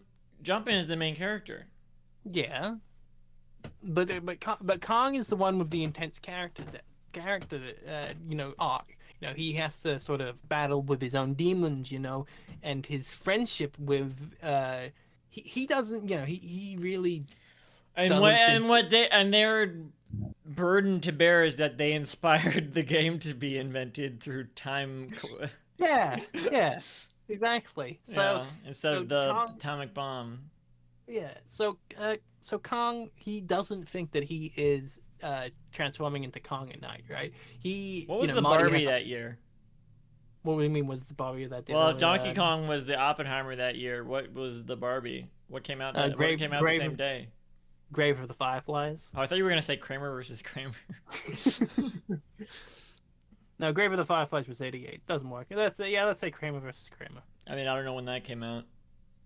Jumpman is the main character. Yeah, but Kong is the one with the intense arc. He has to sort of battle with his own demons, and his friendship with he doesn't, he really And doesn't think. their burden to bear is that they inspired the game to be invented through time. Yeah, yeah, exactly. So Yeah, instead of the Kong, atomic bomb. yeah, so Kong, he doesn't think that he is transforming into Kong at night, right? What was the Marty Barbie that year? What do you mean was the Barbie that did? Well, if Donkey Kong was the Oppenheimer that year, what was the Barbie? What came out? What came out the same day? Grave of the Fireflies. Oh, I thought you were gonna say Kramer versus Kramer. No, Grave of the Fireflies was '88. Doesn't work. Let's say Kramer versus Kramer. I mean, I don't know when that came out.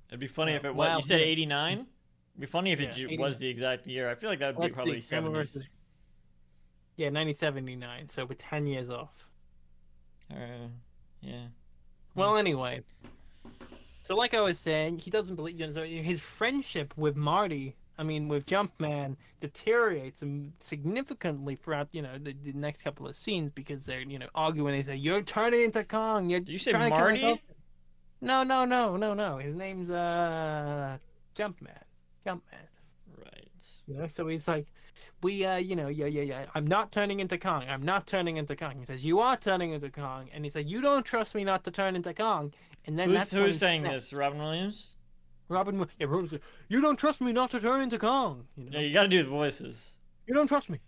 It'd be funny if it was. Well, You said yeah. '89. It'd be funny if it 89. was the exact year. I feel like that would be probably Kramer 70s. versus. Yeah, 1979. So we're 10 years off. Yeah. Well, anyway. So, like I was saying, he doesn't believe. So his friendship with with Jumpman, deteriorates significantly throughout, the next couple of scenes because they're, arguing. They say, "You're turning into Kong." Did you say Marty? No. His name's Jumpman. Right. So he's like, yeah. I'm not turning into Kong. I'm not turning into Kong. He says, "You are turning into Kong," and he's like, "You don't trust me not to turn into Kong." And then who's saying this? Robin Williams? Robin says, "You don't trust me not to turn into Kong." Yeah, you gotta do the voices. You don't trust me.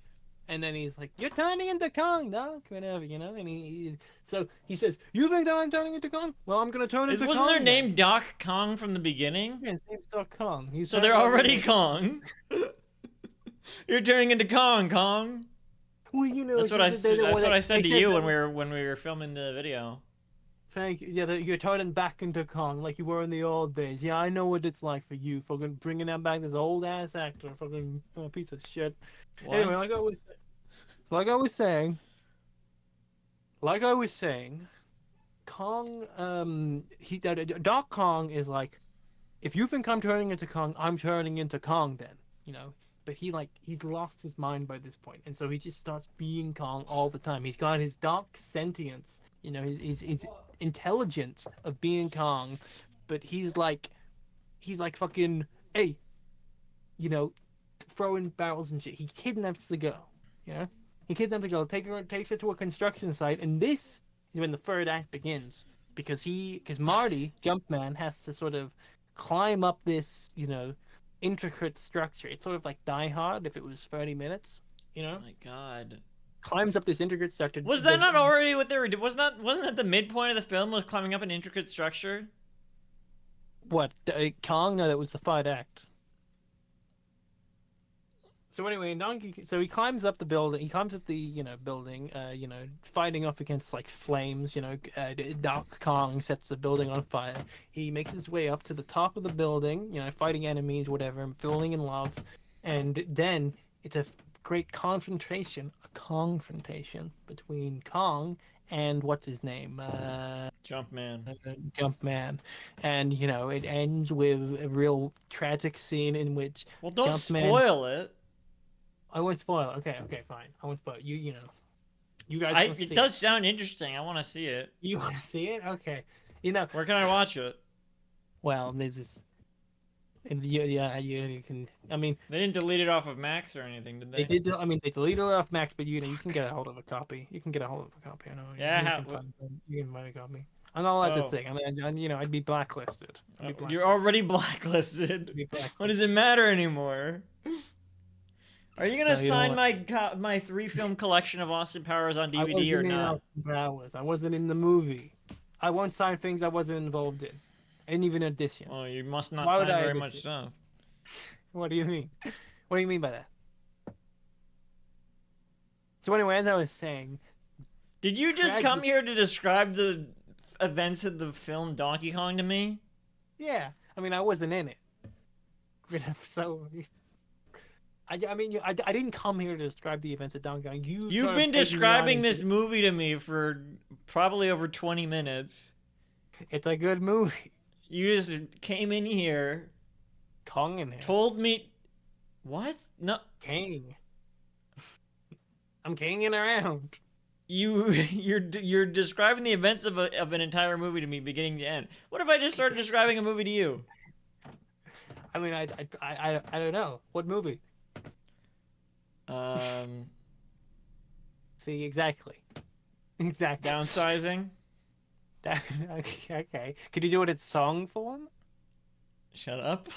And then he's like, "You're turning into Kong, Doc," whatever, And so he says, "You think that I'm turning into Kong? Well, I'm gonna turn into Kong." Wasn't their name Doc Kong from the beginning? Yeah, his name's Doc Kong. So they're already Kong. You're turning into Kong. Well, that's what I said to you when we were filming the video. Thank you. Yeah, you're turning back into Kong like you were in the old days. Yeah, I know what it's like for you, fucking bringing that back, this old ass actor, fucking piece of shit. What? Anyway, like I was saying, Kong, Doc Kong is like, if you think I'm turning into Kong, I'm turning into Kong then, But he's lost his mind by this point, and so he just starts being Kong all the time. He's got his dark sentience, his intelligence of being Kong, but he's like fucking, hey, throwing barrels and shit. He kidnaps the girl, He kidnaps the girl, takes her to a construction site, and this is when the third act begins, because Marty, Jumpman, has to sort of climb up this, intricate structure. It's sort of like Die Hard if it was 30 minutes, Oh my god. Climbs up this intricate structure. Was that not already what they were doing? Wasn't that the midpoint of the film, was climbing up an intricate structure? What, Kong? No, that was the third act. So anyway, so he climbs up the building. He climbs up the building. Fighting off against like flames. Doc Kong sets the building on fire. He makes his way up to the top of the building. Fighting enemies, whatever, and falling in love. And then it's a great confrontation between Kong and what's his name? Jumpman. And it ends with a real tragic scene in which. Well, don't spoil it. I won't spoil it. Okay, fine. I won't spoil it. You guys. It does sound interesting. I want to see it. You want to see it? Okay. Where can I watch it? Well, they just. You can. I mean, they didn't delete it off of Max or anything, did they? They did. I mean, they deleted it off Max, but you can get a hold of a copy. You can get a hold of a copy. I know. Yeah. You can find a copy. I'm not allowed to say. I mean, I'd be blacklisted. You're already blacklisted. What does it matter anymore? Are you gonna sign my 3-film collection of Austin Powers on DVD or not? I wasn't in the movie. I won't sign things I wasn't involved in. I didn't even audition. Oh, you must not sign very much stuff. What do you mean? What do you mean by that? So anyway, as I was saying, did you just come here to describe the events of the film Donkey Kong to me? Yeah, I mean, I wasn't in it, so. I didn't come here to describe the events of Donkey Kong. You've been describing this movie to me for probably over 20 minutes. It's a good movie. You just came in here. Kong in here. Told me. What? No, King. I'm kinging around. you're describing the events of an entire movie to me, beginning to end. What if I just started describing a movie to you? I mean, I don't know. What movie? Um, See, exactly. Exactly. Downsizing. Okay. Could you do it in song form? Shut up.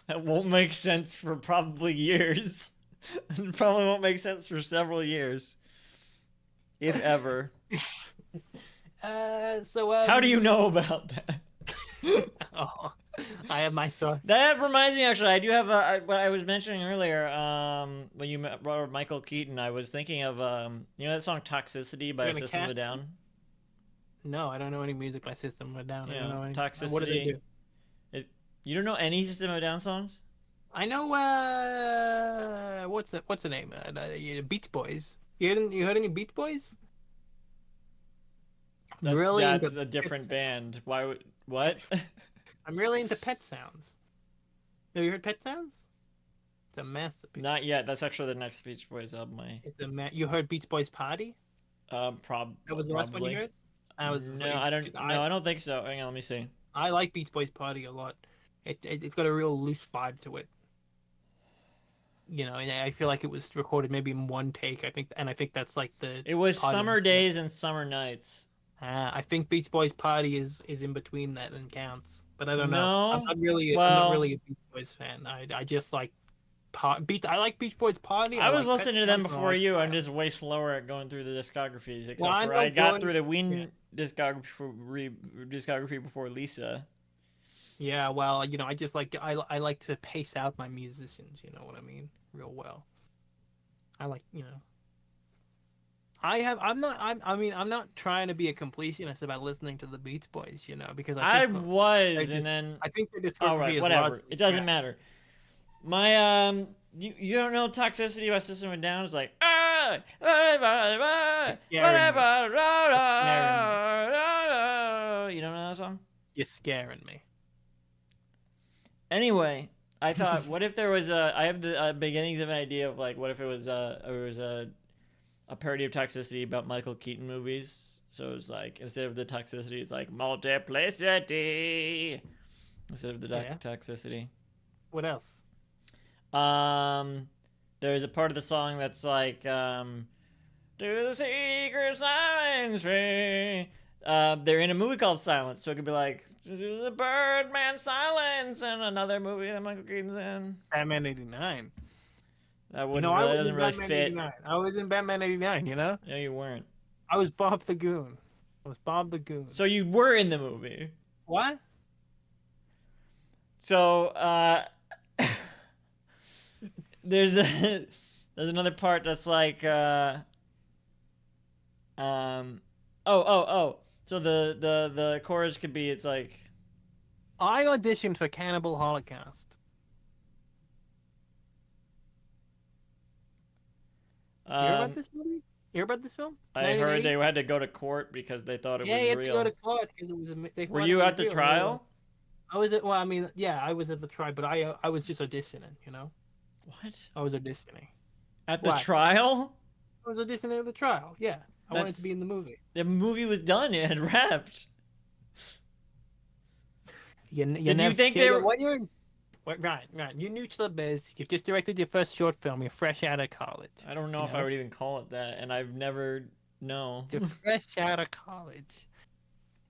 That won't make sense for probably years. It probably won't make sense for several years, if ever. How do you know about that? Oh, I have my source. That reminds me, actually, I do have what I was mentioning earlier. When you brought up Michael Keaton, I was thinking of you know that song "Toxicity" by You're gonna System of a cast Down. No, I don't know any music by System of a Down. I Yeah, don't know any. Toxicity. What do they do? You don't know any System of a Down songs? I know. What's the name? Beach Boys. You heard any Beach Boys? I'm really That's into a different band. Why would what? I'm really into Pet Sounds. Have you heard Pet Sounds? It's a masterpiece. Not yet. That's actually the next Beach Boys album. You heard Beach Boys Party? That was the last one you Probably. heard? I was No, I don't. No, I don't think so. Hang on, let me see. I like Beach Boys Party a lot. It's got a real loose vibe to it. You know, and I feel like it was recorded maybe in one take. I think that's like the. It was part of Summer it. Days and Summer Nights. I think Beach Boys Party is in between that and counts, but I don't know. No. I'm not really a Beach Boys fan. I just like I like Beach Boys Party. I was like listening to them before you. I'm just way slower at going through the discographies. Except Well, for I got through the Ween discography before Lisa. Yeah, well, you know, I just like I like to pace out my musicians. You know what I mean? Real well. I like, you know. I'm not trying to be a completionist about listening to the Beach Boys, you know, because I was, and then I think their discography all right, is whatever. It doesn't yeah. matter. My you don't know Toxicity by System of a Down? It's like you don't know that song? You're scaring me. Anyway, I thought, what if there was I have the beginnings of an idea of like, what if it was a parody of Toxicity about Michael Keaton movies. So it was like, instead of the toxicity, it's like multiplicity instead of the toxicity. What else? There's a part of the song that's like, do the secret silence free. They're in a movie called Silence, so it could be like, do the Birdman Silence, and another movie that Michael Keaton's in. Batman 89. That wouldn't really, doesn't really fit. 89. I was in Batman 89, you know? No, you weren't. I was Bob the Goon. I was Bob the Goon. So you were in the movie. What? So, there's another part that's like, So the chorus could be, it's like, I auditioned for Cannibal Holocaust. You hear about this movie? You hear about this film? I heard they had to go to court because they thought it was real. Yeah, you had to go to court because it was. Were you at the trial? I was at. Well, I mean, yeah, I was at the trial, but I was just auditioning. You know. What? I was auditioning. At the trial? I was auditioning at the trial. Yeah, I wanted to be in the movie. The movie was done. It had wrapped. Did you think they were? Right. You're new to the biz. You've just directed your first short film. You're fresh out of college. I don't know if I would even call it that, and I've never. No. You're fresh out of college.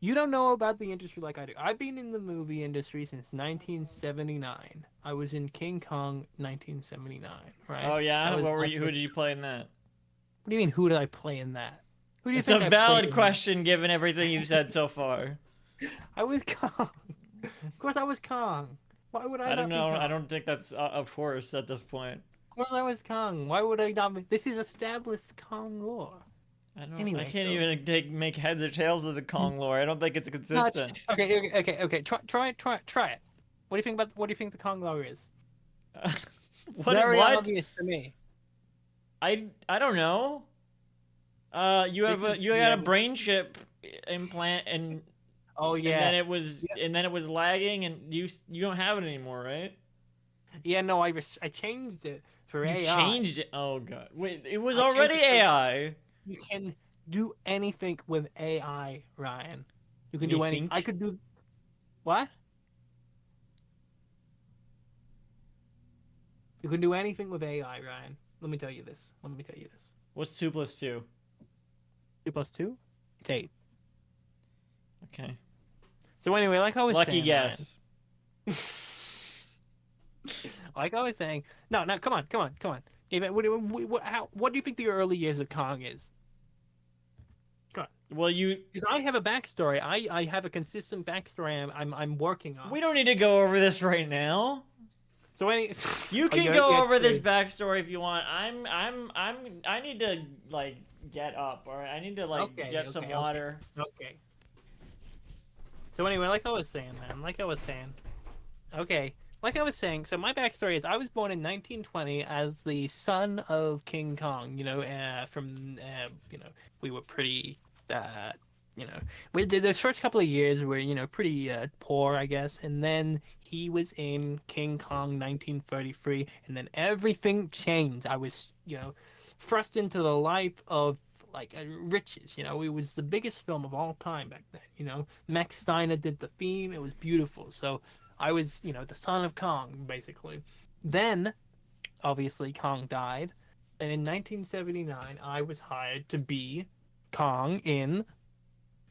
You don't know about the industry like I do. I've been in the movie industry since 1979. I was in King Kong 1979, right? Oh yeah. What were you? Who did you play in that? What do you mean? Who did I play in that? Who do you it's think a valid question given everything you've said so far. I was Kong. Of course, I was Kong. Why would I? I don't know. I don't think that's of course at this point. Of course, I was Kong. Why would I not be? This is established Kong lore. I don't. Anyway, I can't even make heads or tails of the Kong lore. I don't think it's consistent. Okay. Try it. What do you think about? What do you think the Kong lore is? Very obvious to me. I don't know. You had a brain chip implant and. Oh yeah. And then it was lagging, and you don't have it anymore, right? Yeah, no, I changed it for You AI. changed it. Oh god. Wait, it was I changed already it so AI. you can do anything with AI, Ryan. You can Me do any. I think. could do what? You can do anything with AI, Ryan. Let me tell you this. Let me tell you this. What's 2 plus 2? 2 plus 2, it's 8. Okay. So anyway, like I was Lucky saying, Ryan. guess. Like I was saying, no, no, come on, come on, come on. David, what do you think the early years of Kong is? Come on, Well, because I have a backstory. I have a consistent backstory. I'm working on. we don't need to go over this right now. So any, You oh, can yeah, go over this true. backstory if you want. I need to like get up, or I need to like Okay, get some okay, okay, water. okay. So anyway, like I was saying, man, like I was saying, okay, like I was saying. So my backstory is I was born in 1920 as the son of King Kong. We were pretty, uh, you know, we did those first couple of years were pretty poor, I guess, and then he was in King Kong 1933, and then everything changed. I was thrust into the life of like riches. It was the biggest film of all time back then. Max Steiner did the theme. It was beautiful. So I was, the son of Kong, basically. Then, obviously, Kong died. And in 1979, I was hired to be Kong in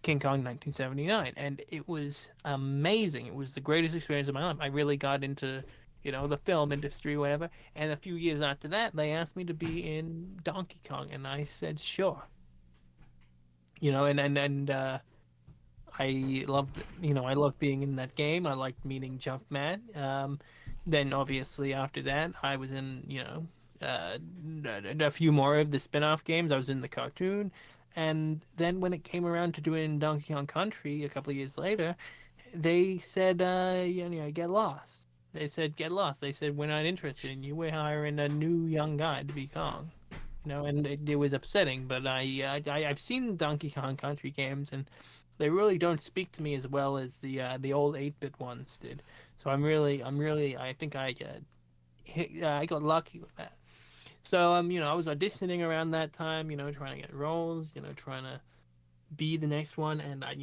King Kong 1979. And it was amazing. It was the greatest experience of my life. I really got into, the film industry, whatever. And a few years after that, they asked me to be in Donkey Kong. And I said, sure. And I loved it. I loved being in that game. I liked meeting Jumpman. Then obviously after that, I was in a few more of the spin-off games. I was in the cartoon, and then when it came around to doing Donkey Kong Country a couple of years later, they said, get lost. They said get lost. They said we're not interested in you. We're hiring a new young guy to be Kong. And it was upsetting. But I've seen Donkey Kong Country games, and they really don't speak to me as well as the old 8-bit ones did. So I think I got lucky with that. So I was auditioning around that time, trying to get roles, trying to be the next one, and I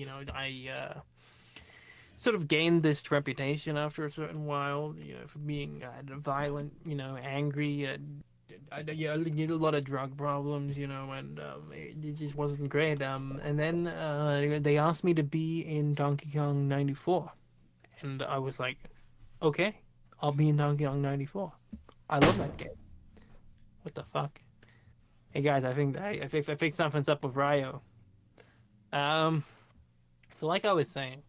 sort of gained this reputation after a certain while, for being violent, angry. I get a lot of drug problems, and it just wasn't great. And then they asked me to be in Donkey Kong 94, and I was like, okay, I'll be in Donkey Kong 94. I love that game. What the fuck? Hey guys, I think something's up with Ryo. Um, so like I was saying,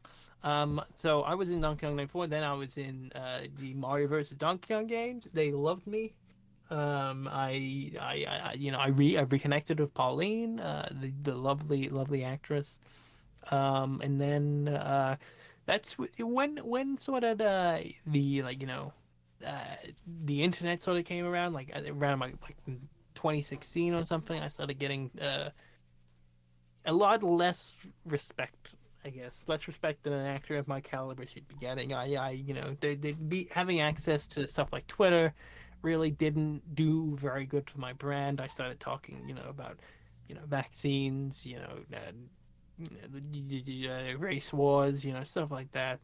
so I was in Donkey Kong 94. Then I was in the Mario vs. Donkey Kong games. They loved me. I reconnected with Pauline, the lovely actress. And then that's when sort of the uh, the internet sort of came around, like around like 2016 or something. I started getting a lot less respect. I guess less respect than an actor of my caliber should be getting. They be having access to stuff like Twitter really didn't do very good for my brand. I started talking, about, vaccines, race wars, stuff like that.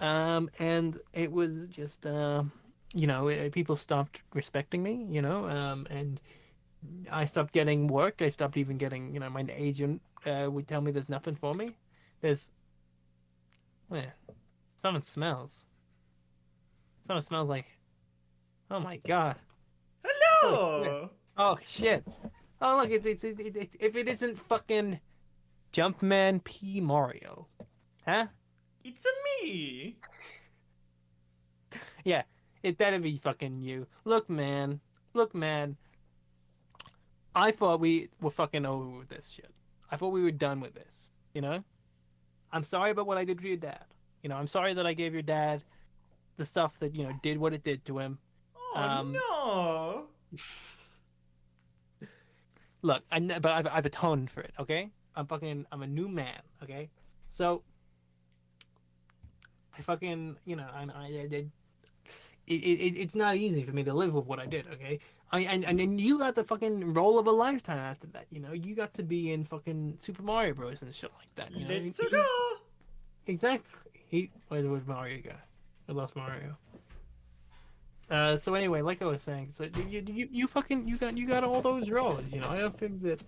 And it was just, people stopped respecting me, and I stopped getting work. I stopped even getting, my agent would tell me there's nothing for me. There's, eh, something smells. Something smells like, oh my God. Holy shit. Hello. Oh shit. Oh look, if it isn't fucking Jumpman P Mario, huh? It's a me. Yeah, it better be fucking you. Look, man. Look, man. I thought we were fucking over with this shit. I thought we were done with this. I'm sorry about what I did for your dad. I'm sorry that I gave your dad the stuff that did what it did to him. Oh Um, no. Look, but I've atoned for it. Okay, I'm a new man. Okay, so I fucking I did. it's not easy for me to live with what I did. Okay, and then you got the fucking role of a lifetime after that. You know, you got to be in fucking Super Mario Bros. And shit like that. You know, Let's go. exactly. Where was Mario go? I lost Mario. So anyway, like I was saying, so you fucking you got all those roles. You know, I don't think that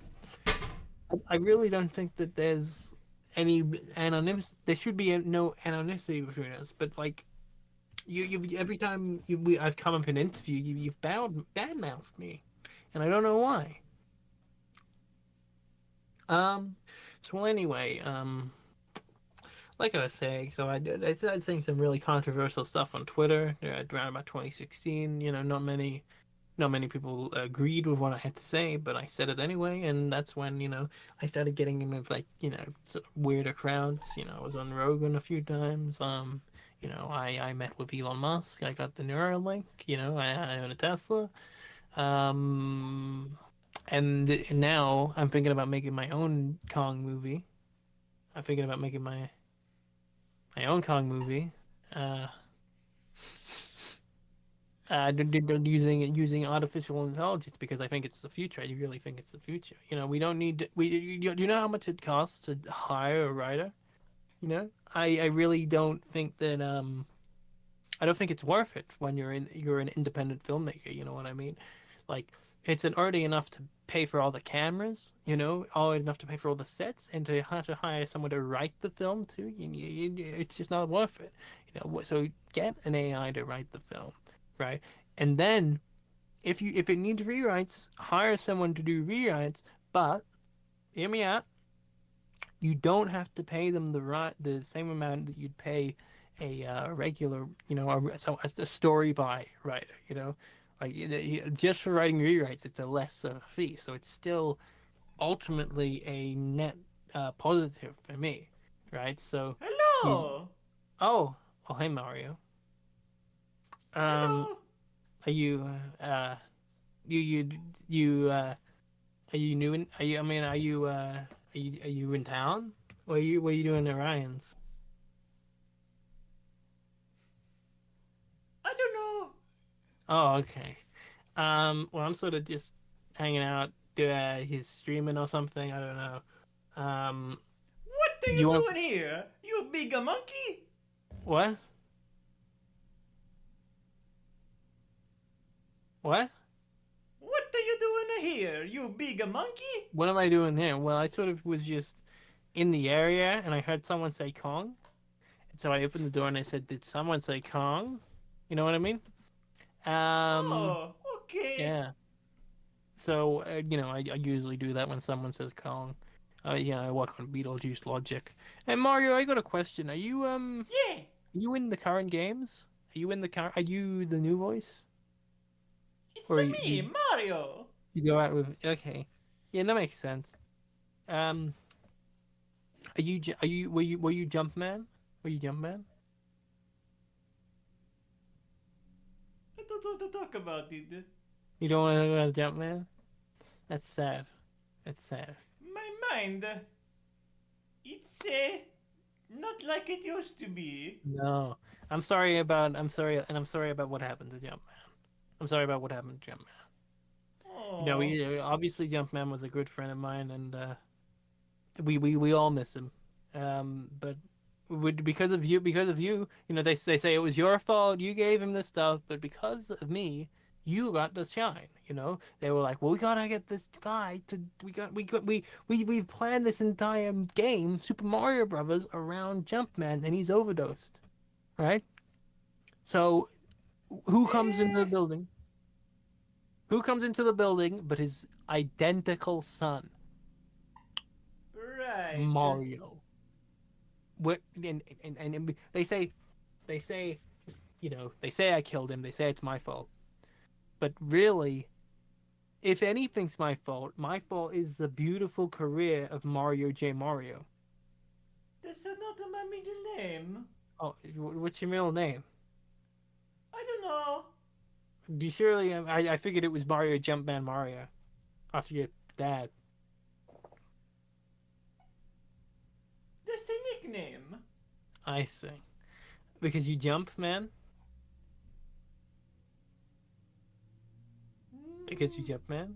I really don't think that there's any anonymity. There should be no anonymity between us. But like you every time I've come up in an interview, you've badmouthed me, and I don't know why. Um. So well, anyway, like I was saying, so I started saying some really controversial stuff on Twitter around about 2016. You know, not many people agreed with what I had to say, but I said it anyway, and that's when I started getting in with like sort of weirder crowds. You know, I was on Rogan a few times. I met with Elon Musk. I got the Neuralink. You know, I own a Tesla. Um, and now I'm thinking about making my own Kong movie. I'm thinking about making my own Kong movie. Uh, using artificial intelligence because I think it's the future. I really think it's the future. You know, we don't need do you know how much it costs to hire a writer? You know, I really don't think that I don't think it's worth it when you're an independent filmmaker. You know what I mean? Like it's already enough to pay for all the cameras. You know, all enough to pay for all the sets, and to have to hire someone to write the film too. It's just not worth it. You know, so get an AI to write the film, right? And then if it needs rewrites, hire someone to do rewrites. But hear me out. You don't have to pay them the same amount that you'd pay a regular, a story by writer. You know, like just for writing rewrites, it's a less fee. So it's still ultimately a net positive for me, right? So you Hello. oh hey Mario, um, Hello. are you you you you are you new in? Are you? I mean, are you in town? What are you doing at Ryan's? I don't know. Oh, okay. Well, I'm sort of just hanging out. He's streaming or something. I don't know. What are Do you you want doing here? You big a monkey? what? What? What are you doing here? You big a monkey? What am I doing here? Well, I sort of was just in the area, and I heard someone say Kong, and so I opened the door and I said, "Did someone say Kong?" You know what I mean? Um, Oh, okay. yeah. So, I usually do that when someone says Kong. Yeah, I work on Beetlejuice logic. And Mario, I got a question. Yeah, Are you in the current games? Are you the new voice? it's Or me, Mario. you go out with, okay. Yeah, that makes sense. Um, were you Jumpman? Were you Jumpman? I don't want to talk about it. You don't want to go out Jumpman? That's sad. That's sad. My mind, it's not like it used to be. No. I'm sorry about what happened to Jumpman. I'm sorry about what happened to Jumpman. Oh, Obviously Jumpman was a good friend of mine, and we all miss him. But because of you, they say it was your fault. You gave him this stuff, but because of me, you got the shine. You know, they were like, well, we gotta get this guy to. We've planned this entire game, Super Mario Brothers, around Jumpman, and he's overdosed, right? So who comes into the eh, building? Who comes into the building but his identical son, right. Mario? What and they say they say I killed him. They say it's my fault. But really, if anything's my fault is the beautiful career of Mario J. Mario. That's not my middle name. Oh, what's your middle name? I don't know. Do you surely? I figured it was Mario Jumpman Mario after your dad. That's a nickname. I see. Because you jump, man. Because you jump, man.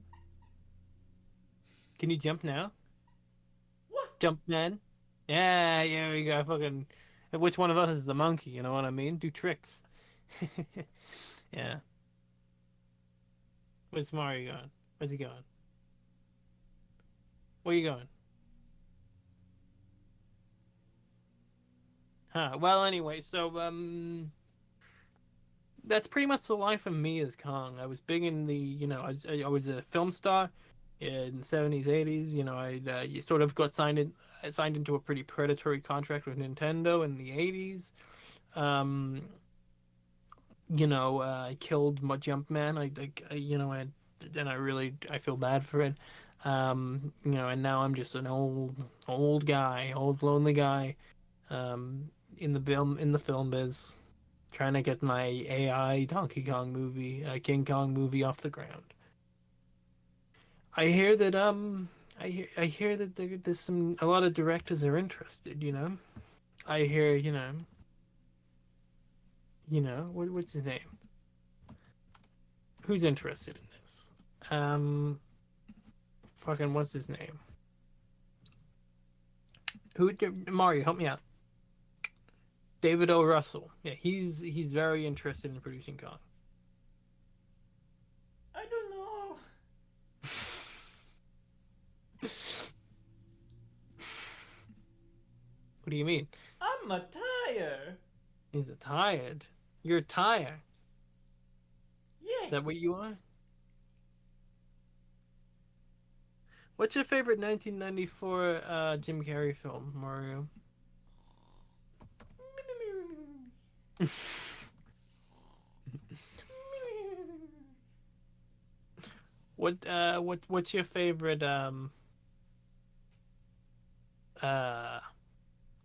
Can you jump now? What? Jump, man. Yeah, yeah, we go. Fucking. Which one of us is the monkey? You know what I mean? Do tricks. Yeah. Where's Mario going? Where's he going? Where you going? Huh. Well, anyway, so that's pretty much the life of me as Kong. I was big in the, I was a film star in the 70s, 80s. You sort of got signed into a pretty predatory contract with Nintendo in the 80s. Um, I killed my Jumpman. I feel bad for it. And now I'm just an old guy, old lonely guy, in the film biz, trying to get my AI Donkey Kong movie, King Kong movie off the ground. I hear that I hear that there's a lot of directors are interested. I hear what's his name? Who's interested in this? Fucking what's his name? Who Mario? Help me out. David O. Russell. Yeah, he's very interested in producing Kong. I don't know. What do you mean? I'm a tire. He's tired. You're tired. Yeah. Is that what you are? What's your favorite 1994 Jim Carrey film, Mario? What's your favorite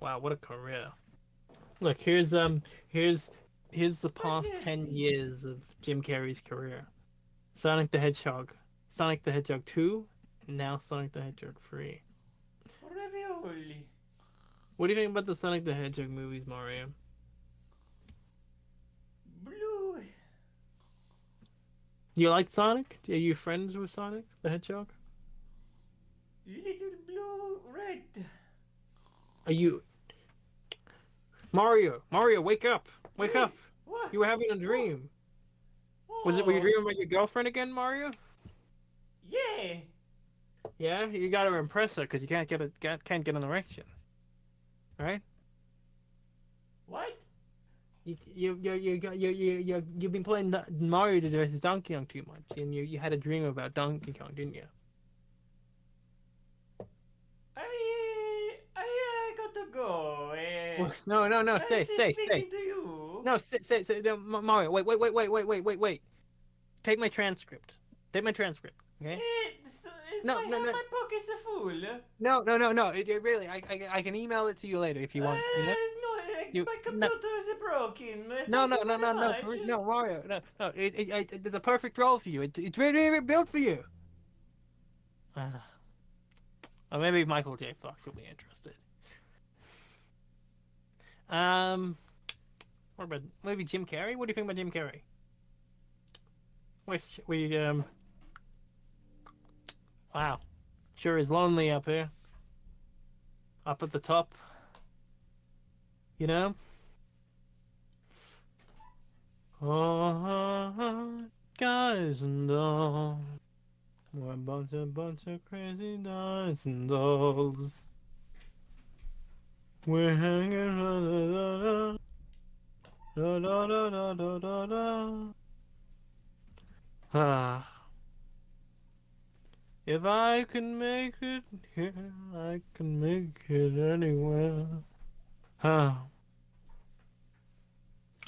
wow, what a career. Look, here's the past 10 years of Jim Carrey's career. Sonic the Hedgehog, Sonic the Hedgehog 2, and now Sonic the Hedgehog 3. Ravioli. What do you think about the Sonic the Hedgehog movies, Mario? Blue. You like Sonic? Are you friends with Sonic the Hedgehog? Little blue red. Are you Mario? Mario, wake up! Wake up! What? You were having a dream. Oh. Were you dreaming about your girlfriend again, Mario? Yeah. Yeah, you gotta impress her because you can't get an erection, right? What? You've been playing Mario versus Donkey Kong too much, and you had a dream about Donkey Kong, didn't you? I gotta go. No, stay. Speaking to you. No, stay, no, Mario, wait. Take my transcript. Okay? No. My pockets are full. No. Really, I can email it to you later if you want. My computer is broken. No, Mario, no. It's a perfect role for you. It's really built for you. Or maybe Michael J. Fox will be interested. What about maybe Jim Carrey? What do you think about Jim Carrey? Wow, sure is lonely up here. Up at the top. Oh, guys and dolls. We're a bunch of crazy guys and dolls. We're hanging Ah. If I can make it here, I can make it anywhere.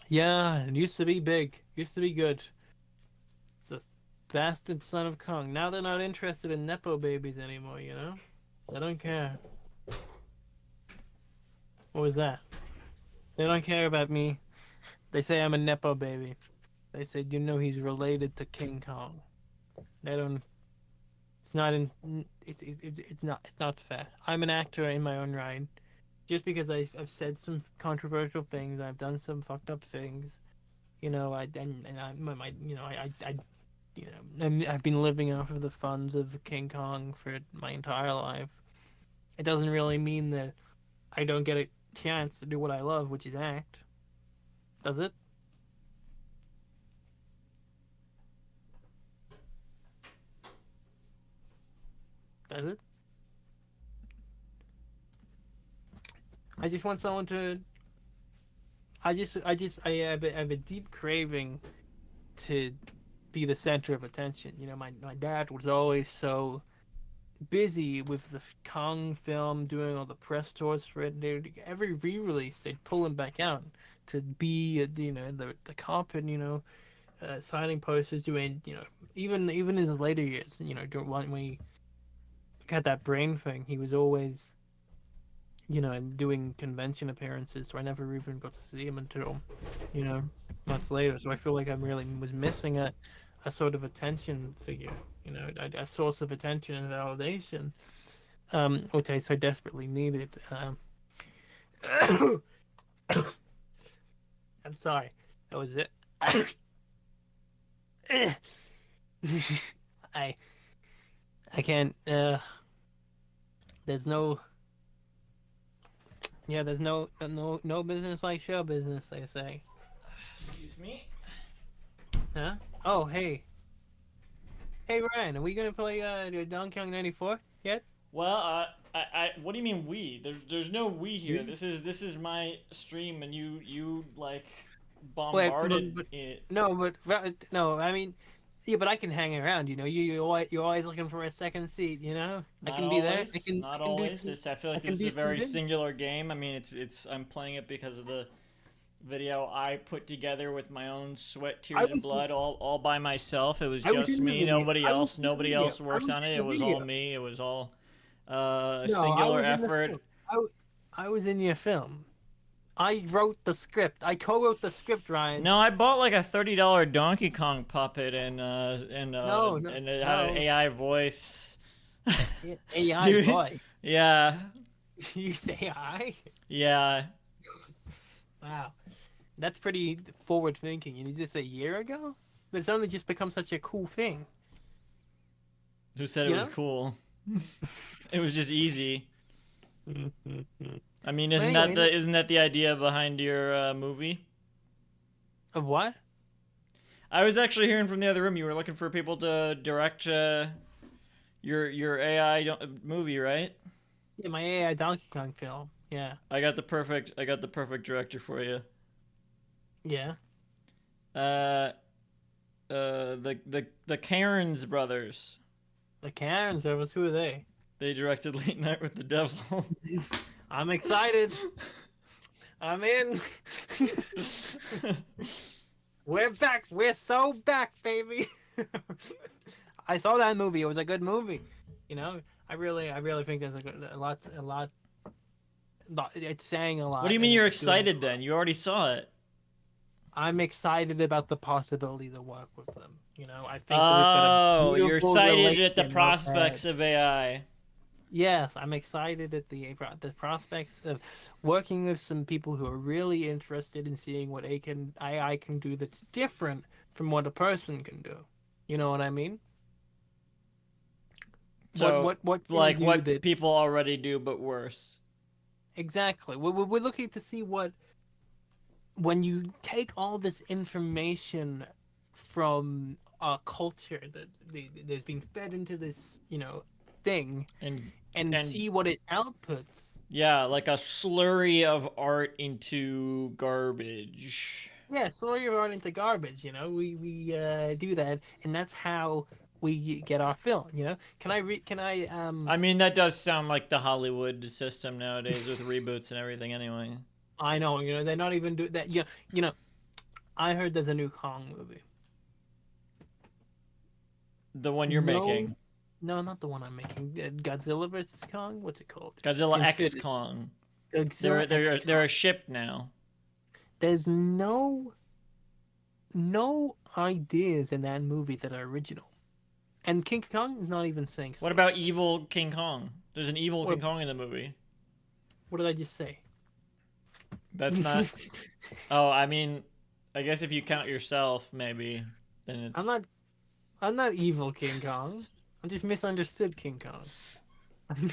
Yeah, it used to be big. Used to be good. It's a bastard son of Kong. Now they're not interested in Nepo babies anymore, They don't care. What was that? They don't care about me. They say I'm a Nepo baby. They say, do you know he's related to King Kong? They don't... It's not it's not fair. I'm an actor in my own right. Just because I've said some controversial things, I've done some fucked up things, you know, I've been living off of the funds of King Kong for my entire life. It doesn't really mean that I don't get a chance to do what I love, which is act. Does it? Does it? I just want someone to. I have a deep craving to be the center of attention. You know, my dad was always so busy with the Kong film, doing all the press tours for it. Every re-release, they'd pull him back out to be, you know, the cop and, you know, signing posters, doing, you know, even in his later years, you know, when he got that brain thing, he was always, you know, doing convention appearances. So I never even got to see him until, you know, months later. So I feel like I really was missing a sort of attention figure, you know, a source of attention and validation, which I so desperately needed. I'm sorry, that was it. I I can't. There's no. Yeah, there's no business like show business. They say. Excuse me. Huh? Oh, hey. Hey Ryan, are we gonna play Donkey Kong 94 yet? Well, what do you mean we? There's no we here. This is my stream, and you like Wait, bombarded it. no. I mean, yeah, but I can hang around. You know, you're always looking for a second seat. You know, I Not can be there. always. Not I can do always. some. I feel I like can this do is a some very good. singular game. I mean, it's. I'm playing it because of the video I put together with my own sweat, I tears, and was blood, all by myself. It was I was just in the me. video. Nobody I was else. in the Nobody video. else I worked was on it. in It the was all video. me. It was all a No, I singular was in the effort. film. I was in your film. I wrote the script. I co-wrote the script, Ryan. No, I bought like a $30 Donkey Kong puppet and No, and it had an no. AI voice. AI Dude, boy. yeah, You say AI? yeah. Wow. That's pretty forward thinking. You did this a year ago? But it's only just become such a cool thing. Who said it You was know? cool? It was just easy. I mean, But anyway, isn't that the idea behind your movie? of what? I was actually hearing from the other room you were looking for people to direct your AI movie, right? Yeah, my AI Donkey Kong film. Yeah. I got the perfect director for you. Yeah. Uh, the Cairns brothers. The Karens, who are they? They directed Late Night with the Devil. I'm excited. I'm in. We're back. We're so back, baby. I saw that movie. It was a good movie. You know, I really think there's a lot. It's saying a lot. What do you mean and you're it's doing excited a lot. then? You already saw it. I'm excited about the possibility to work with them. You know, I think that Oh, we've got a you're beautiful excited at relation the of prospects that. of AI. Yes, I'm excited at the prospects of working with some people who are really interested in seeing what AI can do that's different from what a person can do. You know what I mean? So, What can you like do what that people already do, but worse. exactly? We're looking to see what when you take all this information from a culture that that's being fed into this, you know, thing And and see what it outputs. yeah, like a slurry of art into garbage. Yeah, so you're run into garbage, you know. We do that, and that's how we get our film. You know, can I I mean, that does sound like the Hollywood system nowadays with reboots and everything anyway. I know, you know, they're not even do that. Yeah, you know, I heard there's a new Kong movie. The one you're No, making. no, not the one I'm making. Godzilla versus Kong. What's it called? Godzilla X Infinity. Kong. Godzilla X They're Kong. a ship now. There's no ideas in that movie that are original, and King Kong is not even saying. What about evil King Kong? There's an evil What, King Kong in the movie. what did I just say? That's not. Oh, I mean, I guess if you count yourself, maybe then it's. I'm not. I'm not evil King Kong. I'm just misunderstood King Kong.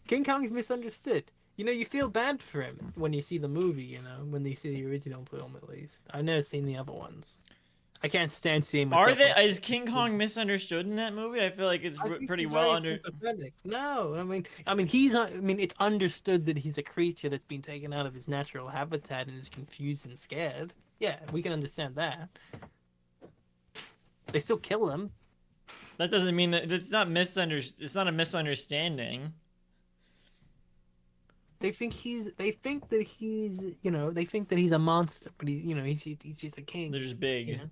King Kong's misunderstood. You know, you feel bad for him when you see the movie, you know, when you see the original film at least. I've never seen the other ones. I can't stand seeing Are myself they? on Is screen. King Kong misunderstood in that movie? I feel like it's I think pretty he's well very under. sympathetic. No, I mean, it's understood that he's a creature that's been taken out of his natural habitat and is confused and scared. Yeah, we can understand that. They still kill him. That doesn't mean that it's not It's not a misunderstanding. They think that he's, you know, they think that he's a monster, but he's just a king. They're just big. You know?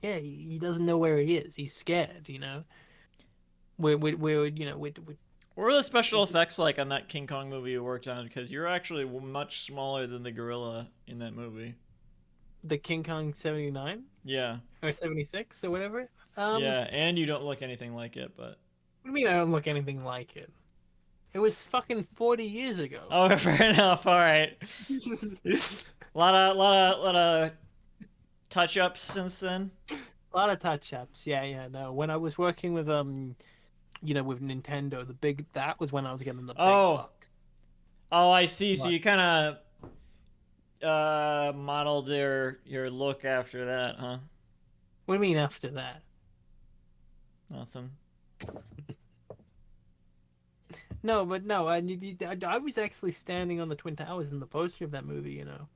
Yeah, he doesn't know where he is. He's scared, you know. We're you know, with What were the special effects like on that King Kong movie you worked on? Because you're actually much smaller than the gorilla in that movie. the King Kong 79 Yeah. or 76 or whatever. Yeah, and you don't look anything like it, but. What do you mean I don't look anything like it? It was fucking 40 years ago. Oh, fair enough. All right. lot of touch-ups since then. A lot of touch-ups. Yeah, no. When I was working with you know, with Nintendo, that was when I was getting the big bucks. Oh, I see. So What? you kind of modeled your look after that, huh? What do you mean after that? Nothing. No, but no, I was actually standing on the Twin Towers in the poster of that movie, you know.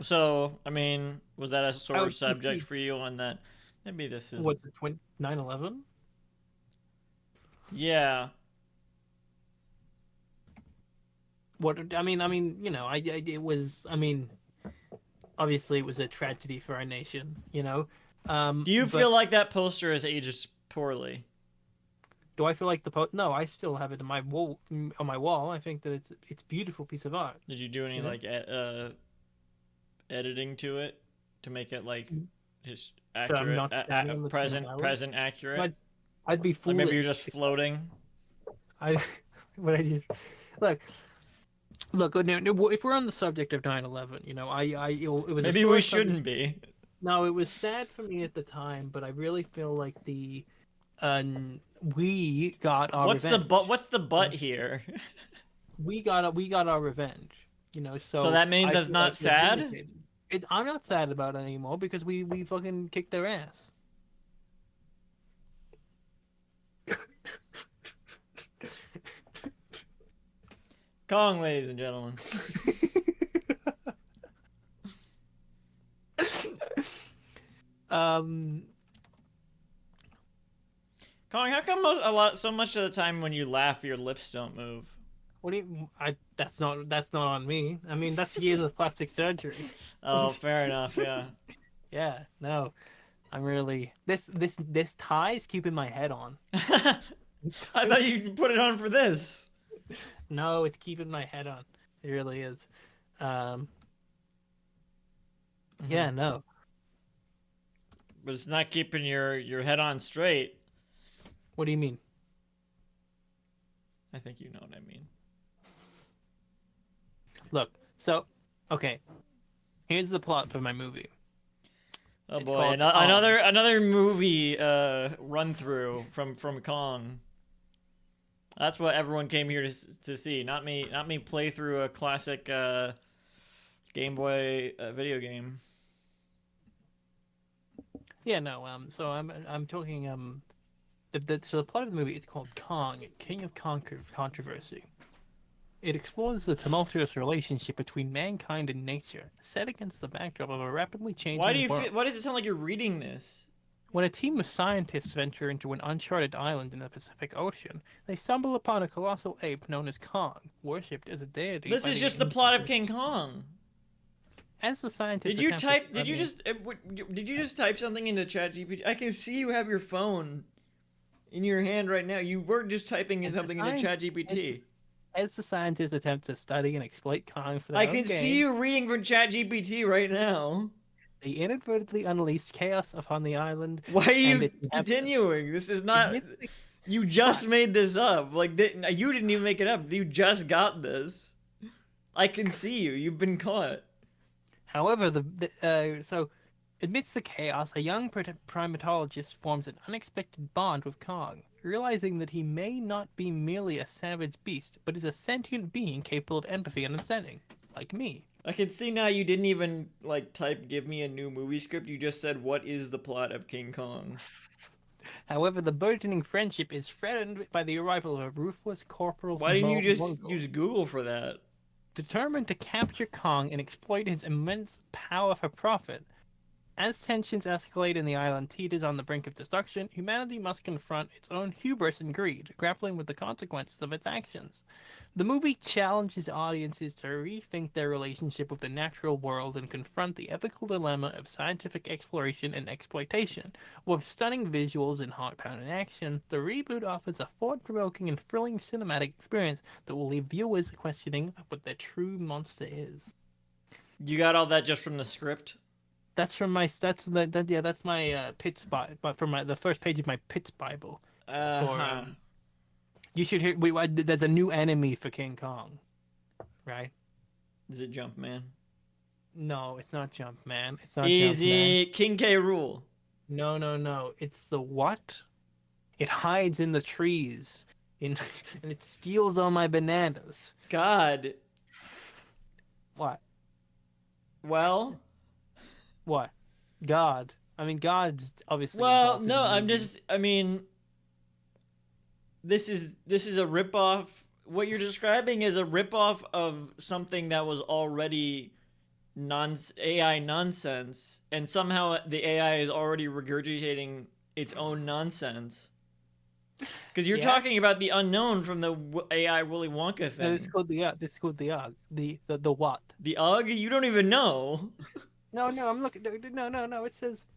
So, I mean, was that a sore was subject confused. for you on that? Maybe this is. What's the 9/11? Yeah. What I mean, you know, it was. I mean, obviously, it was a tragedy for our nation, you know. Do you but feel like that poster has aged poorly? do I feel like No, I still have it on my wall. I think that it's a beautiful piece of art. Did you do any Yeah. like editing to it to make it like his I'm accurate, not standing on the Twin Towers. present accurate? I'd be Like foolish. maybe you're just floating. What I just look. No, if we're on the subject of 9/11, you know, it was a Maybe sore we subject. shouldn't be. No, it was sad for me at the time, but I really feel like we got our revenge. What's the but here? We got our revenge. You know, So that means I that's feel not like we're sad? vindicated. I'm not sad about it anymore because we fucking kicked their ass. Kong, ladies and gentlemen. um, Kong, how come so much of the time when you laugh, your lips don't move? what do you? That's not on me. I mean, that's years of plastic surgery. Oh, fair enough. Yeah. Yeah, no, I'm really this tie is keeping my head on. I thought you put it on for this. No, it's keeping my head on. It really is. Yeah, no. But it's not keeping your head on straight. What do you mean? I think you know what I mean. Look, so okay. Here's the plot for my movie. Oh It's boy, called another movie run through from Kong. That's what everyone came here to see. Not me play through a classic Game Boy video game. Yeah, no. So I'm talking so the plot of the movie is called Kong, King of Controversy. It explores the tumultuous relationship between mankind and nature, set against the backdrop of a rapidly changing world. Why does it sound like you're reading this? When a team of scientists venture into an uncharted island in the Pacific Ocean, they stumble upon a colossal ape known as Kong, worshipped as a deity. This by is the just the plot of King Kong. As the scientists Did you attempt to type? study- Did you just type something into ChatGPT? I can see you have your phone in your hand right now. You were just typing in As the something into ChatGPT. As the scientists attempt to study and exploit Kong for their I own can gain, see you reading from ChatGPT right now. they inadvertently unleashed chaos upon the island. Why are you and its inhabitants. continuing? This is not. You just made this up. Like you didn't even make it up. You just got this. I can see you. You've been caught. However, so Amidst the chaos, a young primatologist forms an unexpected bond with Kong, realizing that he may not be merely a savage beast, but is a sentient being capable of empathy and understanding, like me. I can see now you didn't even like type "give me a new movie script." You just said, "What is the plot of King Kong?" However, the burgeoning friendship is threatened by the arrival of a ruthless corporal Why didn't you just Mongol, use Google for that? determined to capture Kong and exploit his immense power for profit. As tensions escalate and the island teeters on the brink of destruction, humanity must confront its own hubris and greed, grappling with the consequences of its actions. The movie challenges audiences to rethink their relationship with the natural world and confront the ethical dilemma of scientific exploration and exploitation. With stunning visuals and heart-pounding action, the reboot offers a thought-provoking and thrilling cinematic experience that will leave viewers questioning what their true monster is. You got all that just from the script? That's from my that's my Pitts Bible, but from the first page of my Pitts Bible. Uh-huh. You should hear. There's a new enemy for King Kong, right? Is it Jumpman? No, it's not Jumpman. It's not Is Jumpman. it King K. Rool? No. It's the what? It hides in the trees, and it steals all my bananas. God. What? Well. What? God. I mean, God's obviously. Well, involved in no. the I'm movie. just. I mean. This is a ripoff. What you're describing is a ripoff of something that was already AI nonsense, and somehow the AI is already regurgitating its own nonsense. Because you're Yeah? talking about the unknown from the AI Willy Wonka No, thing. it's called the. This is called the the what? The UGG? You don't even know. No, I'm looking. No. It says.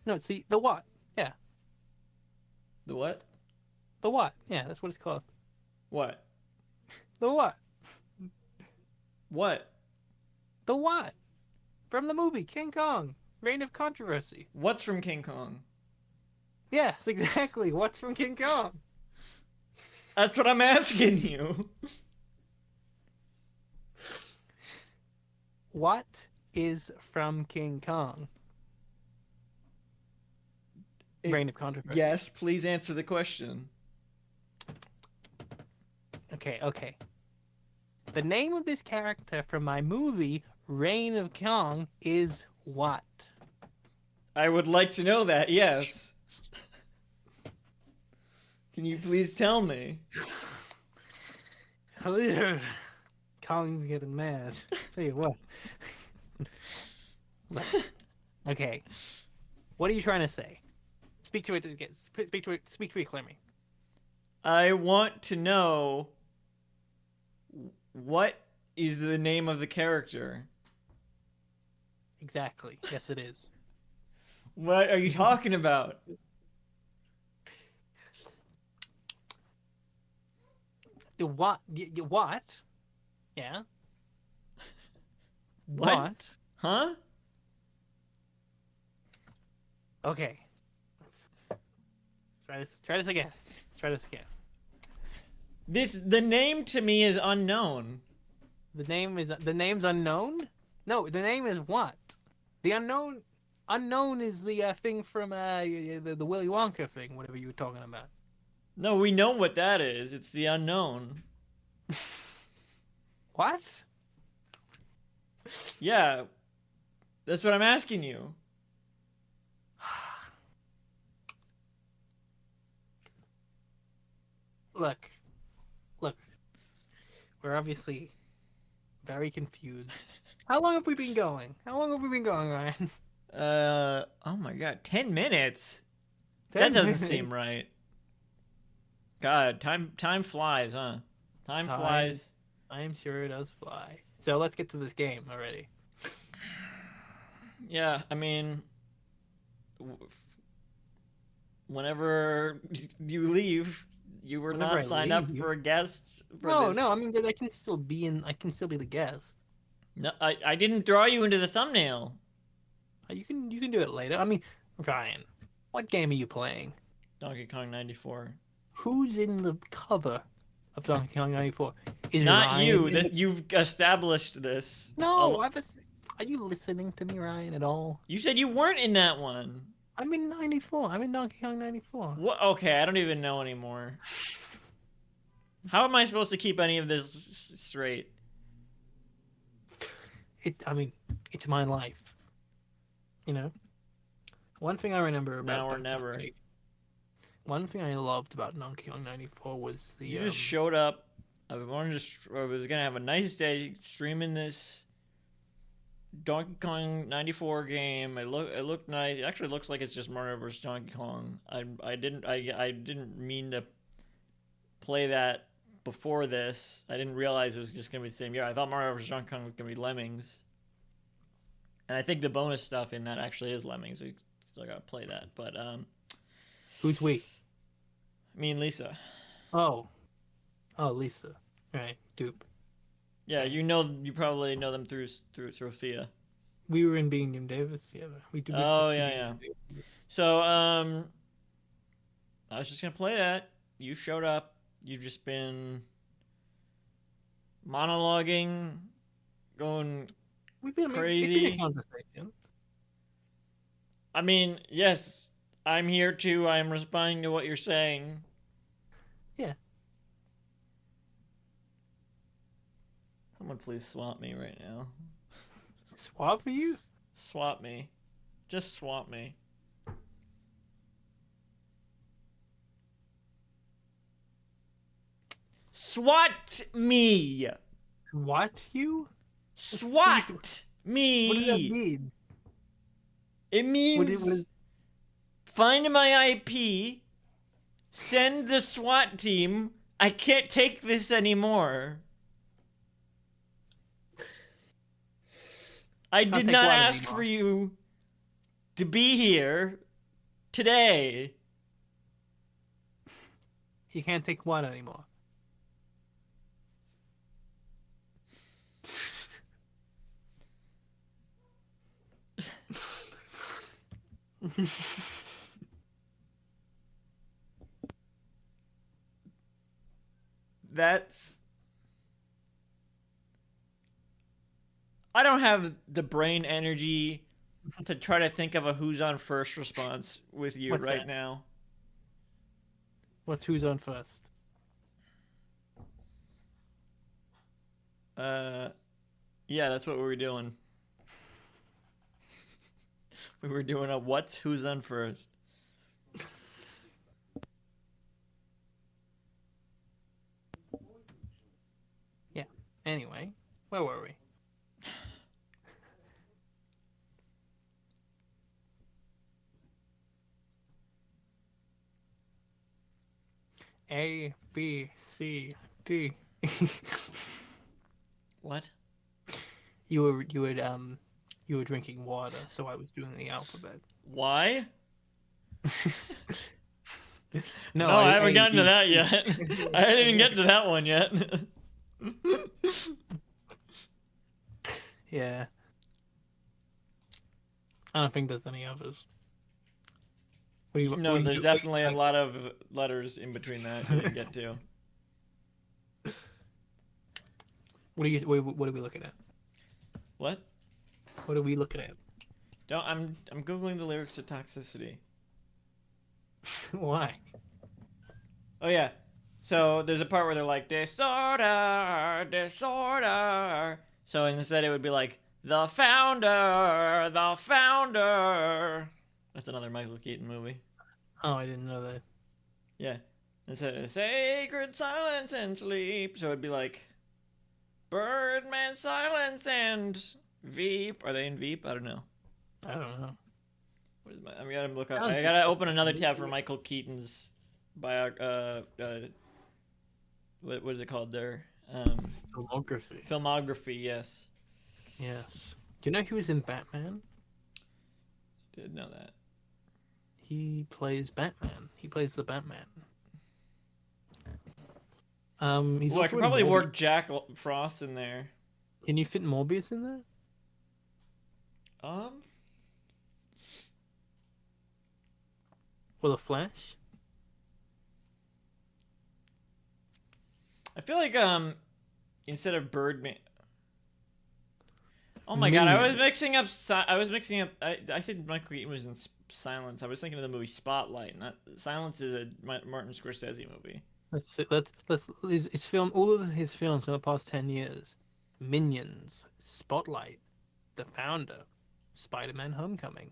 No, it's the what? Yeah, The what? the what? Yeah, that's what it's called. What? The what? What? The what? From the movie King Kong, Reign of Controversy. What's from King Kong? Yes, exactly. What's from King Kong? That's what I'm asking you. What is from King Kong? Reign of Controversy. Yes, please answer the question. Okay. The name of this character from my movie Reign of Kong is what? I would like to know that, yes. Can you please tell me? Kong's getting mad. Tell you what. Okay. What are you trying to say? Speak to it again. Speak to it clearly. I want to know what is the name of the character? Exactly. Yes, it is. What are you talking about? The what? What? Yeah. What? Huh? Okay. Let's try this again. The name to me is unknown. The name's unknown? No, the name is what? The unknown is the thing from the Willy Wonka thing, whatever you were talking about. No, we know what that is. It's the unknown. What? Yeah. That's what I'm asking you. Look. We're obviously very confused. How long have we been going? Ryan? Oh my god, 10 minutes? 10 That doesn't minutes. seem right. God, time flies, huh? Time flies. I am sure it does fly. So let's get to this game already. Yeah, I mean, whenever you leave, you were Whenever not I signed up leave? for a guest. For this. No, I mean I can still be the guest. No, I didn't draw you into the thumbnail. You can do it later. I mean, Ryan, what game are you playing? Donkey Kong 94. Who's in the cover of Donkey Kong 94? Is Not Ryan you. in This the- you've established this. No, Are you listening to me, Ryan, at all? You said you weren't in that one. I'm in 94. I'm in Donkey Kong 94. What? Okay, I don't even know anymore. How am I supposed to keep any of this straight? I mean, it's my life. You know? One thing I remember It's about now or Donkey Kong never. 94 one thing I loved about Donkey Kong 94 was the You just showed up. I was gonna have a nice day streaming this Donkey Kong 94 game. It looked nice. It actually looks like it's just Mario vs Donkey Kong. I didn't mean to play that before this. I didn't realize it was just gonna be the same year. I thought Mario vs Donkey Kong was gonna be Lemmings, and I think the bonus stuff in that actually is Lemmings. We still gotta play that, but Who's we? me and Lisa. Oh, Lisa. Right, dupe. Yeah, you probably know them through Sophia. We were in Bingham Davis together. We did. Oh yeah. So I was just gonna play that. You showed up. You've just been monologuing, going We've been crazy. It's been a conversation. I mean, yes, I'm here too. I'm responding to what you're saying. Yeah. Someone please swap me right now. Swap for you? Swap me. Just swap me. SWAT me! What you? SWAT me! What does that mean? It means find my IP, send the SWAT team. I can't take this anymore. I did not ask for you to be here today. You can't take what anymore? That's... I don't have the brain energy to try to think of a who's on first response with you right now. What's who's on first? Yeah, that's what we were doing. We were doing a what's who's on first. Yeah. Anyway, where were we? A, B, C, D. What? You were drinking water, so I was doing the alphabet. Why? No, I haven't gotten to that yet. I didn't even get to that one yet. Yeah. I don't think there's any others. No, there's definitely a lot of letters in between that we didn't get to. What are we looking at? What? What are we looking at? I'm googling the lyrics to Toxicity. Why? Oh yeah. So there's a part where they're like disorder, disorder. So instead it would be like the founder, the founder. That's another Michael Keaton movie. Oh, I didn't know that. Yeah. Instead of sacred silence and sleep. So it'd be like Birdman silence and Veep. Are they in Veep? I don't know. I don't know. What is I gotta look up. I gotta open another tab for Michael Keaton's what is it called there? Filmography. Filmography, yes. Yes. Do you know he was in Batman? Did know that. He plays Batman. He plays the Batman. He's I could probably work Jack Frost in there. Can you fit Morbius in there? Or the Flash? I feel like instead of Birdman. Oh my god, I was Minions. mixing up. I was mixing up. I said Michael Keaton was in Silence. I was thinking of the movie Spotlight. Not Silence is a Martin Scorsese movie. Let's see, let's his film. All of his films in the past 10 years: Minions, Spotlight, The Founder, Spider-Man: Homecoming,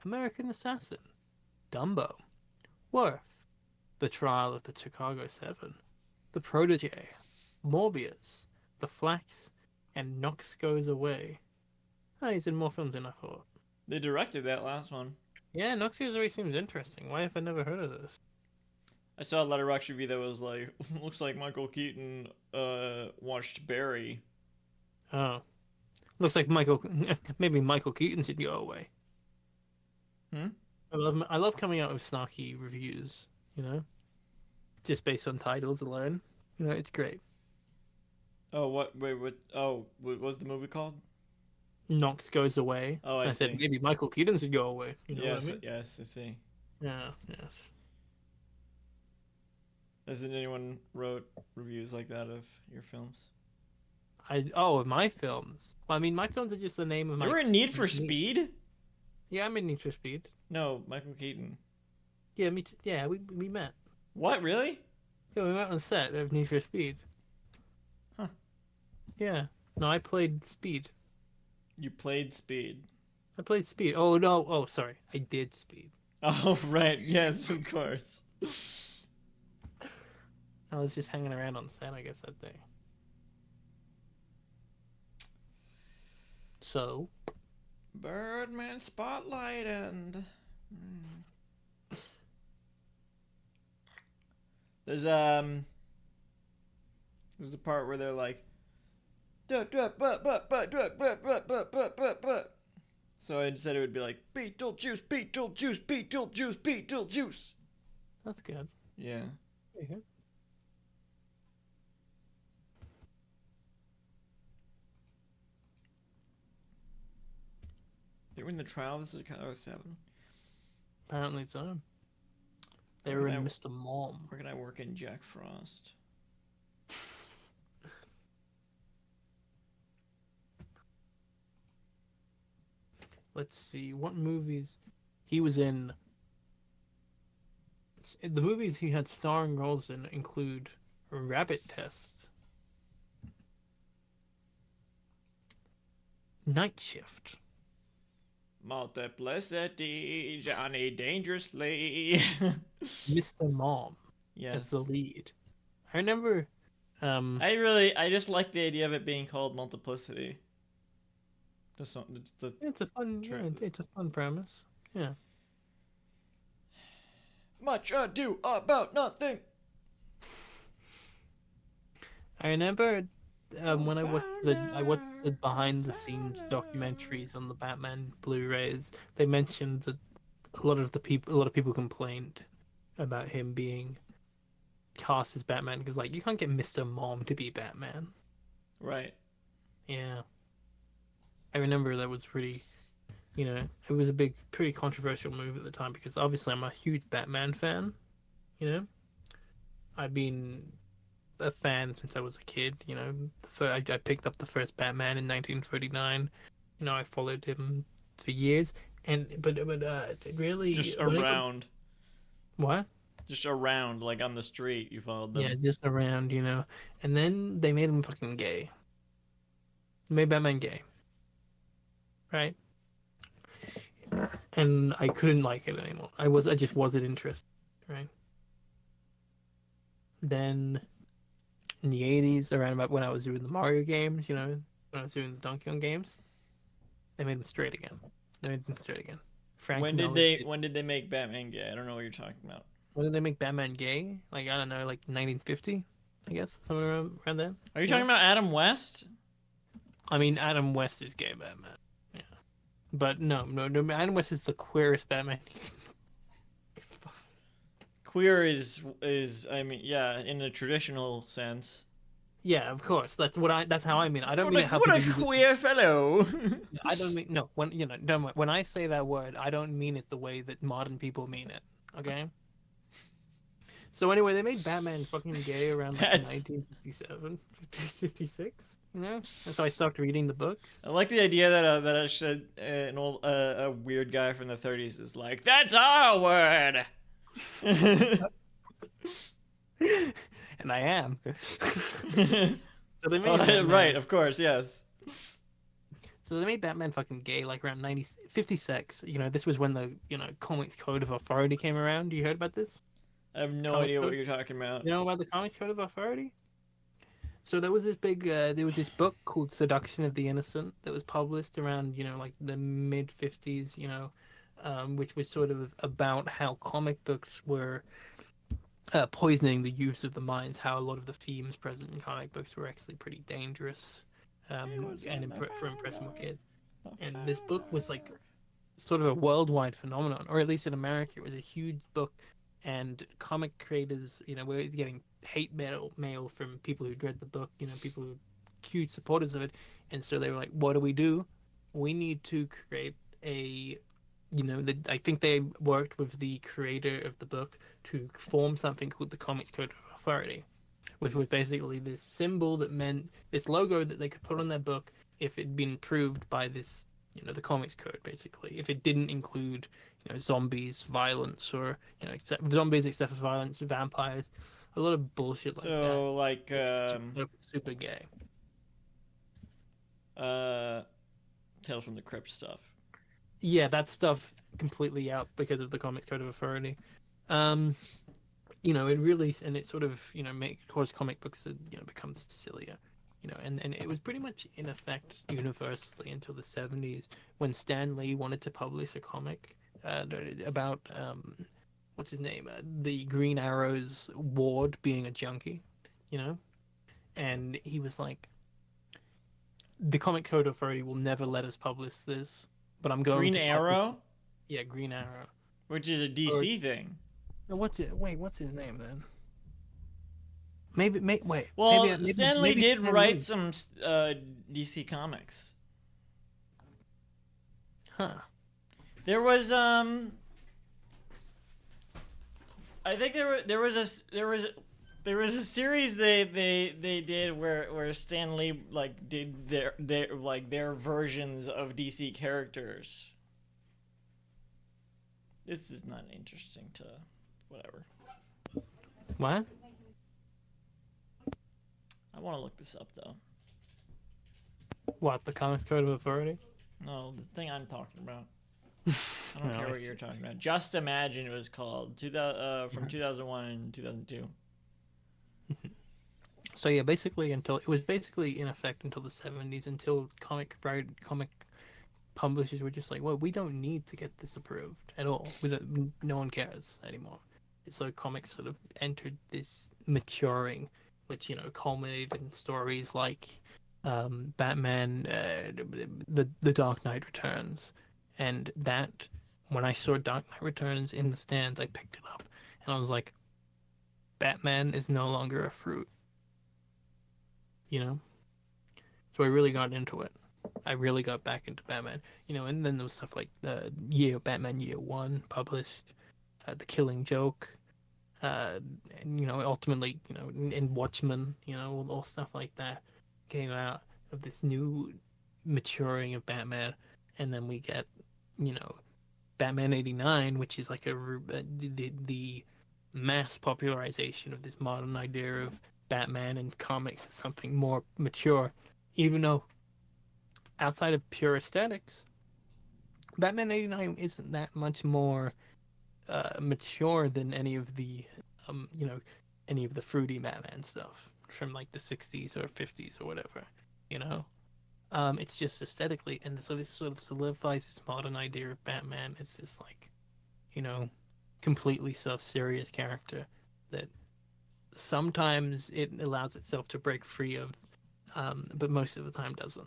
American Assassin, Dumbo, Worth, The Trial of the Chicago 7, The Protege, Morbius, The Flax, and Knox Goes Away. Oh, he's in more films than I thought. They directed that last one. Yeah, Knox Goes Away seems interesting. Why have I never heard of this? I saw a Letterboxd review that was like, looks like Michael Keaton watched Barry. Oh, looks like maybe Michael Keaton should go away. Hmm? I love coming out with snarky reviews, you know? Just based on titles alone. You know, it's great. Oh, what? Wait, what? Oh, what was the movie called? Knox Goes Away. Oh, I see. said maybe Michael Keaton should go away. You know Yes, what I mean? yes, I see. Yeah, yes. Hasn't anyone wrote reviews like that of your films? My films. Well, I mean, my films are just the name of my. You were in Need for Speed? Yeah, I'm in Need for Speed. No, Michael Keaton. Yeah, me. Yeah, we met. What, really? Yeah, we met on set of Need for Speed. Huh. Yeah. No, I played Speed. You played Speed. I played Speed. Oh no. Oh, sorry. I did Speed. Oh, right. Yes, of course. I was just hanging around on set, I guess, that day. So. Birdman Spotlight and... There's the part where they're like, so I said it would be like Beetlejuice, Beetlejuice, Beetlejuice, Beetlejuice. That's good. Yeah. There you go. They were in the trial. This is Chicago 7. Apparently so. They Where were can in I- Mr. Mom. Where can I work in Jack Frost? Let's see what movies he was in. The movies he had starring roles in include Rabbit Test, Night Shift, Multiplicity, Johnny Dangerously. Mr. Mom as Yes. the lead. I remember. I just like the idea of it being called Multiplicity. Just it's the It's a fun. Yeah, it's a fun premise. Yeah. Much Ado About Nothing. I remember when I watched the behind the scenes documentaries on the Batman Blu-rays. They mentioned that a lot of people complained about him being cast as Batman because like you can't get Mr. Mom to be Batman. Right. Yeah. I remember that was pretty, it was a pretty controversial move at the time because obviously I'm a huge Batman fan. I've been a fan since I was a kid. I picked up the first Batman in 1939. I followed him for years, but really Just when around. what? Just around, like on the street, you followed them. Yeah, just around, and then they made him fucking gay. They made Batman gay, right? And I couldn't like it anymore. I just wasn't interested, right? Then in the 80s, around about when I was doing the Mario games, when I was doing the Donkey Kong games, they made him straight again. Frank When did Miller they make Batman gay? I don't know what you're talking about. When did they make Batman gay? Like, I don't know, like 1950, I guess, somewhere around then. Are you talking about Adam West? I mean, Adam West is gay Batman. Yeah. But no, Adam West is the queerest Batman. Queer is I mean, yeah, in a traditional sense. Yeah, of course. That's how I mean. I don't mean it how What a people use it. queer fellow. I don't mean no. When I say that word, I don't mean it the way that modern people mean it. Okay. So anyway, they made Batman fucking gay around like That's- 1957, 56. You know, and so I stopped reading the books. I like the idea that an old a weird guy from the 30s is like, that's our word. And I am. So they made Oh, right, Batman. of course, yes. So they made Batman fucking gay like around 56. You know, this was when the Comics Code of Authority came around. You heard about this? I have no Comics idea what Code? you're talking about. You know about the Comics Code of Authority? So there was this there was this book called Seduction of the Innocent that was published around, like the mid 50s, which was sort of about how comic books were poisoning the use of the minds, how a lot of the themes present in comic books were actually pretty dangerous for impressionable kids. And this book was like sort of a worldwide phenomenon, or at least in America, it was a huge book. And comic creators, were getting hate mail from people who read the book, people who huge supporters of it. And so they were like, what do? We need to create I think they worked with the creator of the book to form something called the Comics Code of Authority, which was basically this symbol that meant this logo that they could put on their book if it'd been approved by this, the Comics Code, basically. If it didn't include, zombies, violence, or, except zombies, excessive violence, vampires, a lot of bullshit like that. So, like, super gay. Tales from the Crypt stuff. Yeah, that stuff completely out because of the Comics Code of Authority. It really, and it sort of, caused comic books to, become sillier. And it was pretty much in effect universally until the 70s when Stan Lee wanted to publish a comic about, what's his name? The Green Arrow's ward being a junkie, And he was like, the Comic Code Authority will never let us publish this, but I'm going Green to Arrow? Yeah, Green Arrow. Which is a DC thing. What's his name then? Maybe wait. Well, maybe Stan Lee did Stan write Lee. some DC comics. Huh. There was I think there was a series they did where Stan Lee like did their versions of DC characters. This is not interesting to whatever. What? I want to look this up though. What, the Comics Code of Authority? No, the thing I'm talking about. I don't care what you're talking about. Just Imagine it was called. From 2001 and 2002. So yeah, basically it was basically in effect until the 70s, until comic publishers were just like, well, we don't need to get this approved at all. No one cares anymore. So comics sort of entered this maturing, which culminated in stories like Batman, the Dark Knight Returns, and that when I saw Dark Knight Returns in the stands, I picked it up and I was like, Batman is no longer a fruit, So I really got into it. I really got back into Batman, and then there was stuff like the Batman Year One published, The Killing Joke, and ultimately, in Watchmen, all stuff like that came out of this new maturing of Batman, and then we get, Batman '89, which is like the mass popularization of this modern idea of Batman and comics as something more mature, even though outside of pure aesthetics, Batman '89 isn't that much more mature than any of the any of the fruity Batman stuff from like the 60s or 50s or whatever, it's just aesthetically, and so this sort of solidifies this modern idea of Batman as this like, completely self-serious character that sometimes it allows itself to break free of, but most of the time doesn't.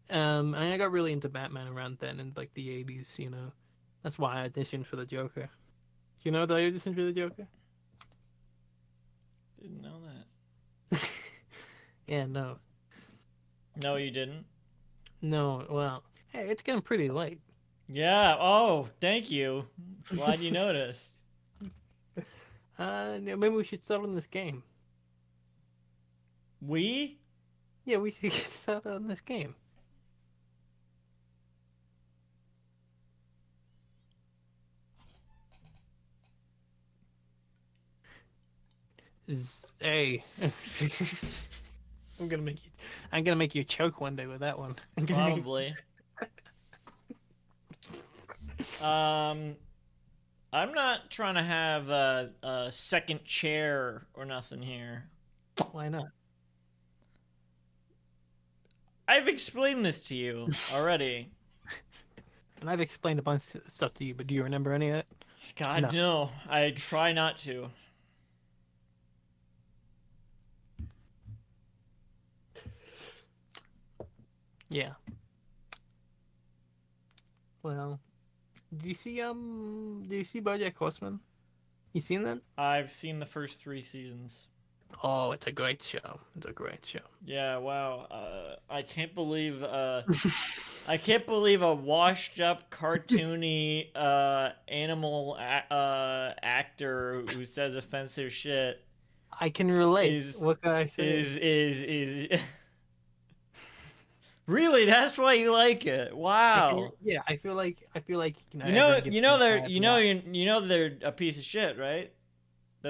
And I got really into Batman around then in like the 80s, That's why I auditioned for the Joker. You know that I auditioned for the Joker? Didn't know that. Yeah, no. No, you didn't? No, well, hey, it's getting pretty late. Yeah, oh, thank you. Glad you noticed. Maybe we should settle in this game. We? Yeah, we should get started on this game. Hey, I'm gonna make you. I'm gonna make you choke one day with that one. Probably. I'm not trying to have a second chair or nothing here. Why not? I've explained this to you already. And I've explained a bunch of stuff to you, but do you remember any of it? God, no. I try not to. Yeah. Well, do you see BoJack Horseman? You seen that? I've seen the first 3 seasons. Oh, it's a great show. It's a great show. Yeah, wow. I can't believe I can't believe a washed up cartoony animal actor who says offensive shit I can relate. is What can I say? is Really, that's why you like it. Wow. I feel like You know everyone gets they're mad. Yeah. you know they're a piece of shit, right? I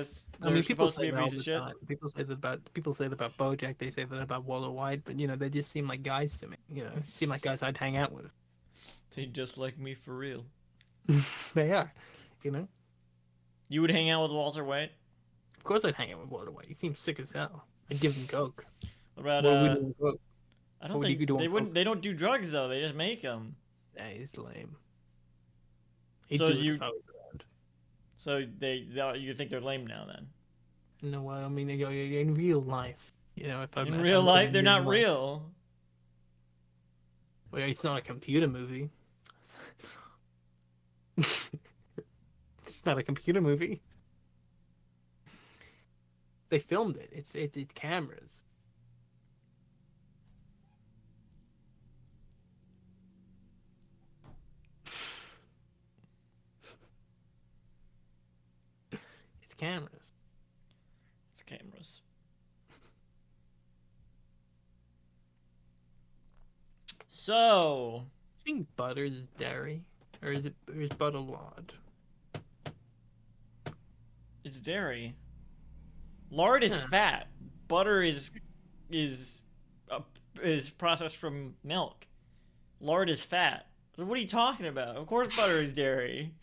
mean, people supposed to be say a that all piece of the shit. time. People say that about BoJack. They say that about Walter White, but they just seem like guys to me. Seem like guys I'd hang out with. They just like me for real. They are. You would hang out with Walter White? Of course I'd hang out with Walter White. He seems sick as hell. I'd give him coke. What about What would we do with coke? I don't What would think you do they on wouldn't. coke? They don't do drugs though. They just make them. Nah, he's lame. He'd So do it you- if I was around. So you think they're lame now then? No, what I mean, in real life, if I'm In if real I'm life, living they're not life. real. Well, it's not a computer movie. It's not a computer movie. They filmed it. It's cameras. It's cameras. It's cameras. So I think butter is dairy, or is butter lard? it's dairy. Lard is Huh. fat. Butter is is processed from milk. Lard is fat. So what are you talking about? Of course, butter is dairy.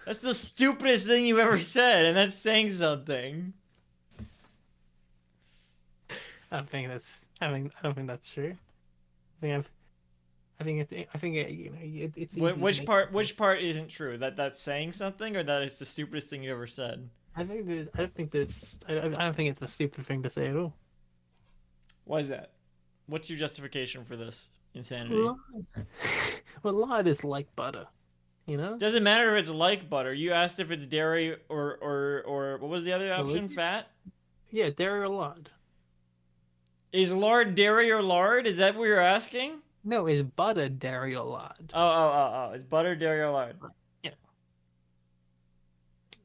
That's the stupidest thing you've ever said, and that's saying something. I don't think that's. I don't think that's true. I think it's easy to Which make- which part isn't true? That's saying something, or that it's the stupidest thing you've ever said? I don't think that's. I don't think it's a stupid thing to say at all. Why is that? What's your justification for this insanity? Lard. Well, lard is like butter, Doesn't matter if it's like butter. You asked if it's dairy or what was the other What was option? it? Fat? Yeah, dairy or lard. Is lard dairy or lard? Is that what you're asking? No, is butter dairy or lard? Oh. Is butter dairy or lard? Yeah.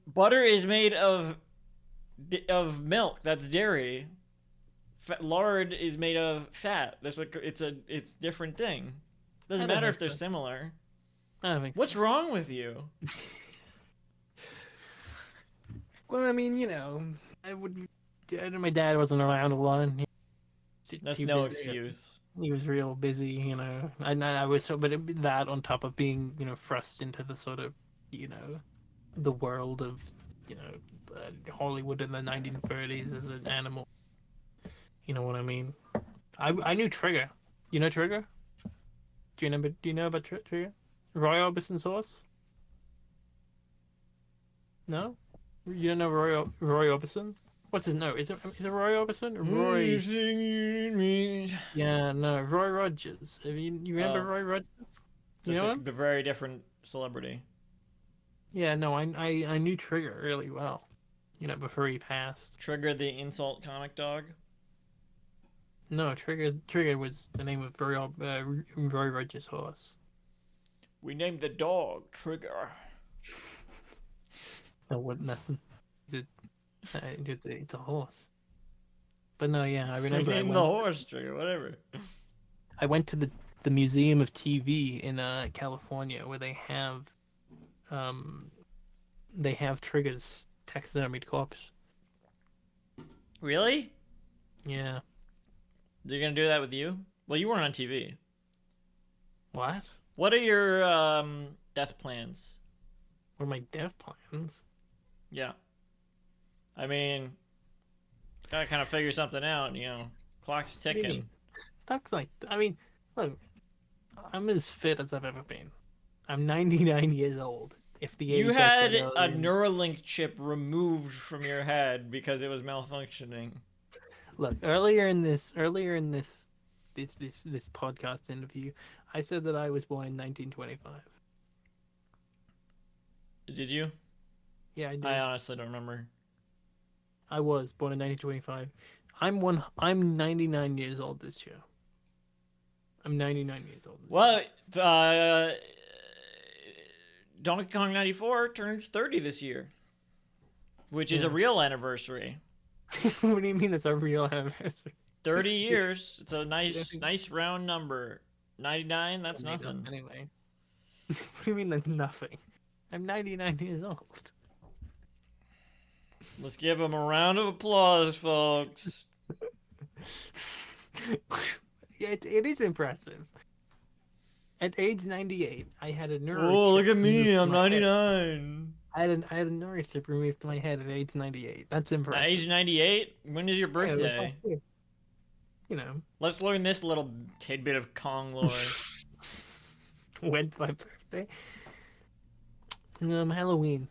Butter is made of milk. That's dairy. Lard is made of fat. That's like it's different thing. Doesn't I don't matter if think they're so. similar. I don't think. What's wrong with you? Well, I mean, my dad wasn't around a lot. That's Too no busy. excuse. He was real busy, and I was so, but that on top of being, thrust into the sort of, the world of, Hollywood in the 1930s as an animal. You know what I mean? I knew Trigger. You know Trigger? Do you know about Trigger? Roy Orbison's horse? No? You don't know Roy Orbison? What's his no? Is it Roy Orbison? Roy. Yeah, no, Roy Rogers. You remember Oh. Roy Rogers? You know him? The very different celebrity. Yeah, no, I knew Trigger really well. Before he passed. Trigger the insult comic dog. No, Trigger was the name of Roy Rogers' horse. We named the dog Trigger. No, what nothing. It's a horse. But no, yeah, I remember Name the horse trigger, whatever. I went to the Museum of TV in California where um they have triggers taxidermied corpse. Really? Yeah. They're gonna do that with you? Well, you weren't on TV. What? What are your death plans? What are my death plans? Yeah. I mean, gotta kind of figure something out, you know. Clock's What do you ticking. mean? That's like, I mean, look, I'm as fit as I've ever been. I'm 99 years old. If the You age I had said a earlier. Neuralink chip removed from your head because it was malfunctioning. Look, this podcast interview, I said that I was born in 1925. Did you? Yeah, I did. I honestly don't remember. I was born in 1925. I'm 99 years old this year. I'm 99 years old. Well, Donkey Kong 94 turns 30 this year, which is a Yeah. real anniversary. What do you mean that's a real anniversary? 30 years. It's a nice, Yeah. nice round number. 99. That's nothing. Anyway. What do you mean that's nothing? I'm 99 years old. Let's give him a round of applause, folks. Yeah, it is impressive. At age 98, I had a nerve. Oh, look at me. removed I'm from my head. 99. I had a nerve chip removed from my head at age 98. That's At impressive. age 98? When is your Yeah, it was birthday? last year. You know, Let's learn this little tidbit of Kong lore. when's my birthday? Halloween.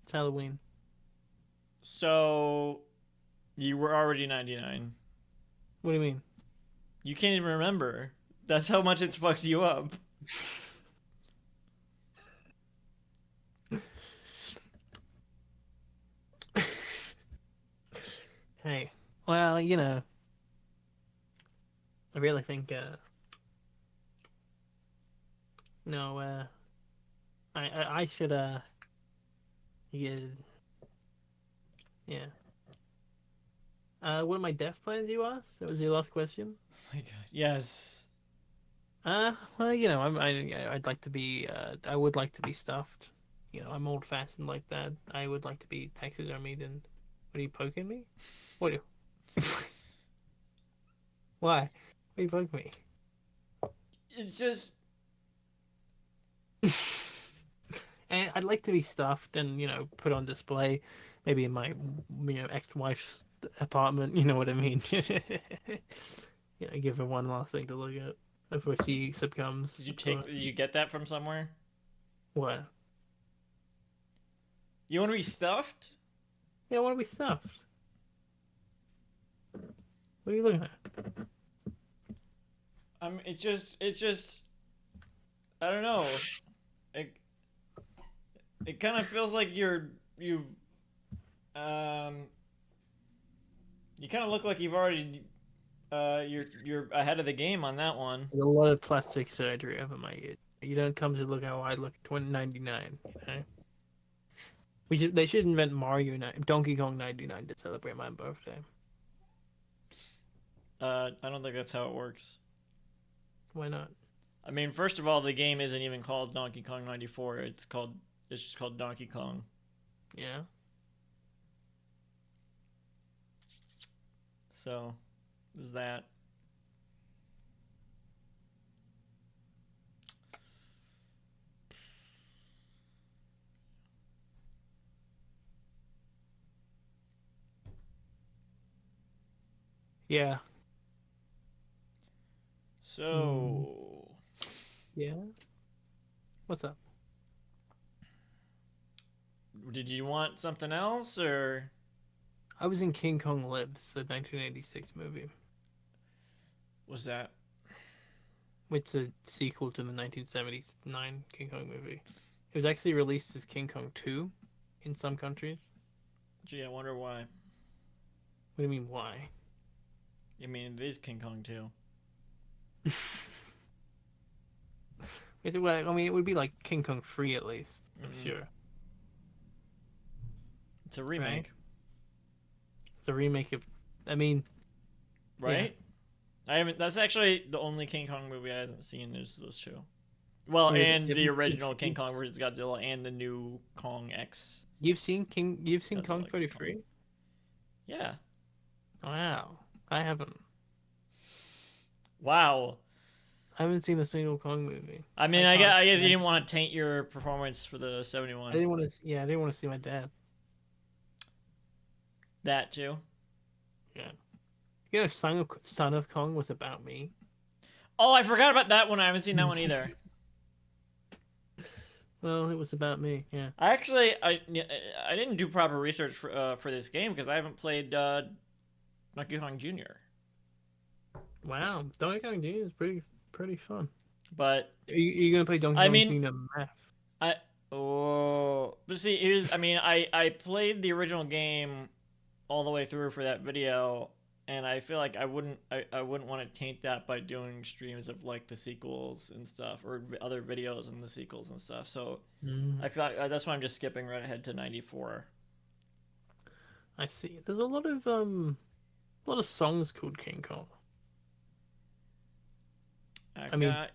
It's Halloween. So, you were already 99. What do you mean? You can't even remember. That's how much it's fucked you up. Hey, well, you know, I really think, no, I should, yeah, yeah. What are my death plans, you asked? That was your last question? Oh my god. Yes. Well, you know, I'd like to be, I would like to be stuffed. You know, I'm old-fashioned like that. I would like to be taxidermied and, what are you poking me? What are you... Why? Why are you poking me? It's just... And I'd like to be stuffed and, you know, put on display, maybe in my, you know, ex-wife's apartment, you know what I mean? You know, give her one last thing to look at before she succumbs. Did you get that from somewhere? What? You want to be stuffed? Yeah, I want to be stuffed. What are you looking at? It's just, I don't know. It kind of feels like you kind of look like you've already, you're ahead of the game on that one. There's a lot of plastic surgery over my ear. You don't come to look how I look at 2099, you know? They should invent Donkey Kong 99 to celebrate my birthday. I don't think that's how it works. Why not? I mean, first of all, the game isn't even called Donkey Kong 94. It's just called Donkey Kong. Yeah. So, there's that. Yeah. So, Yeah. What's up? did you want something else, or I was in King Kong Lives, the 1986 movie, was that? which is a sequel to the 1979 King Kong movie. It was actually released as King Kong 2 in some countries. Gee, I wonder why. What do you mean, why? I mean, it is King Kong 2. Well, I mean, it would be like King Kong 3 at least, I'm Mhm. sure. It's a remake. the remake of. I mean, right? I haven't. That's actually the only King Kong movie I haven't seen. Is those two. Well, and the original King Kong versus Godzilla, and the new Kong X you've seen Kong Godzilla X Kong. 33? Yeah. Wow, I haven't. Wow. I haven't seen a single Kong movie. I mean, I guess you didn't want to taint your performance for the 71. I didn't want to. Yeah, I didn't want to see my dad. That too. Yeah. You know, Son of Kong was about me. Oh, I forgot about that one. I haven't seen that one either. Well, it was about me. Yeah. I didn't do proper research for this game because I haven't played Donkey Kong Jr. Wow, Donkey Kong Jr. is pretty fun. But are you gonna play Donkey Kong Jr. Math? But see, I played the original game all the way through for that video, and I feel like I wouldn't want to taint that by doing streams of like the sequels and stuff, or other videos and the sequels and stuff. So I feel like that's why I'm just skipping right ahead to 94. I see. There's a lot of songs called King Kong. I got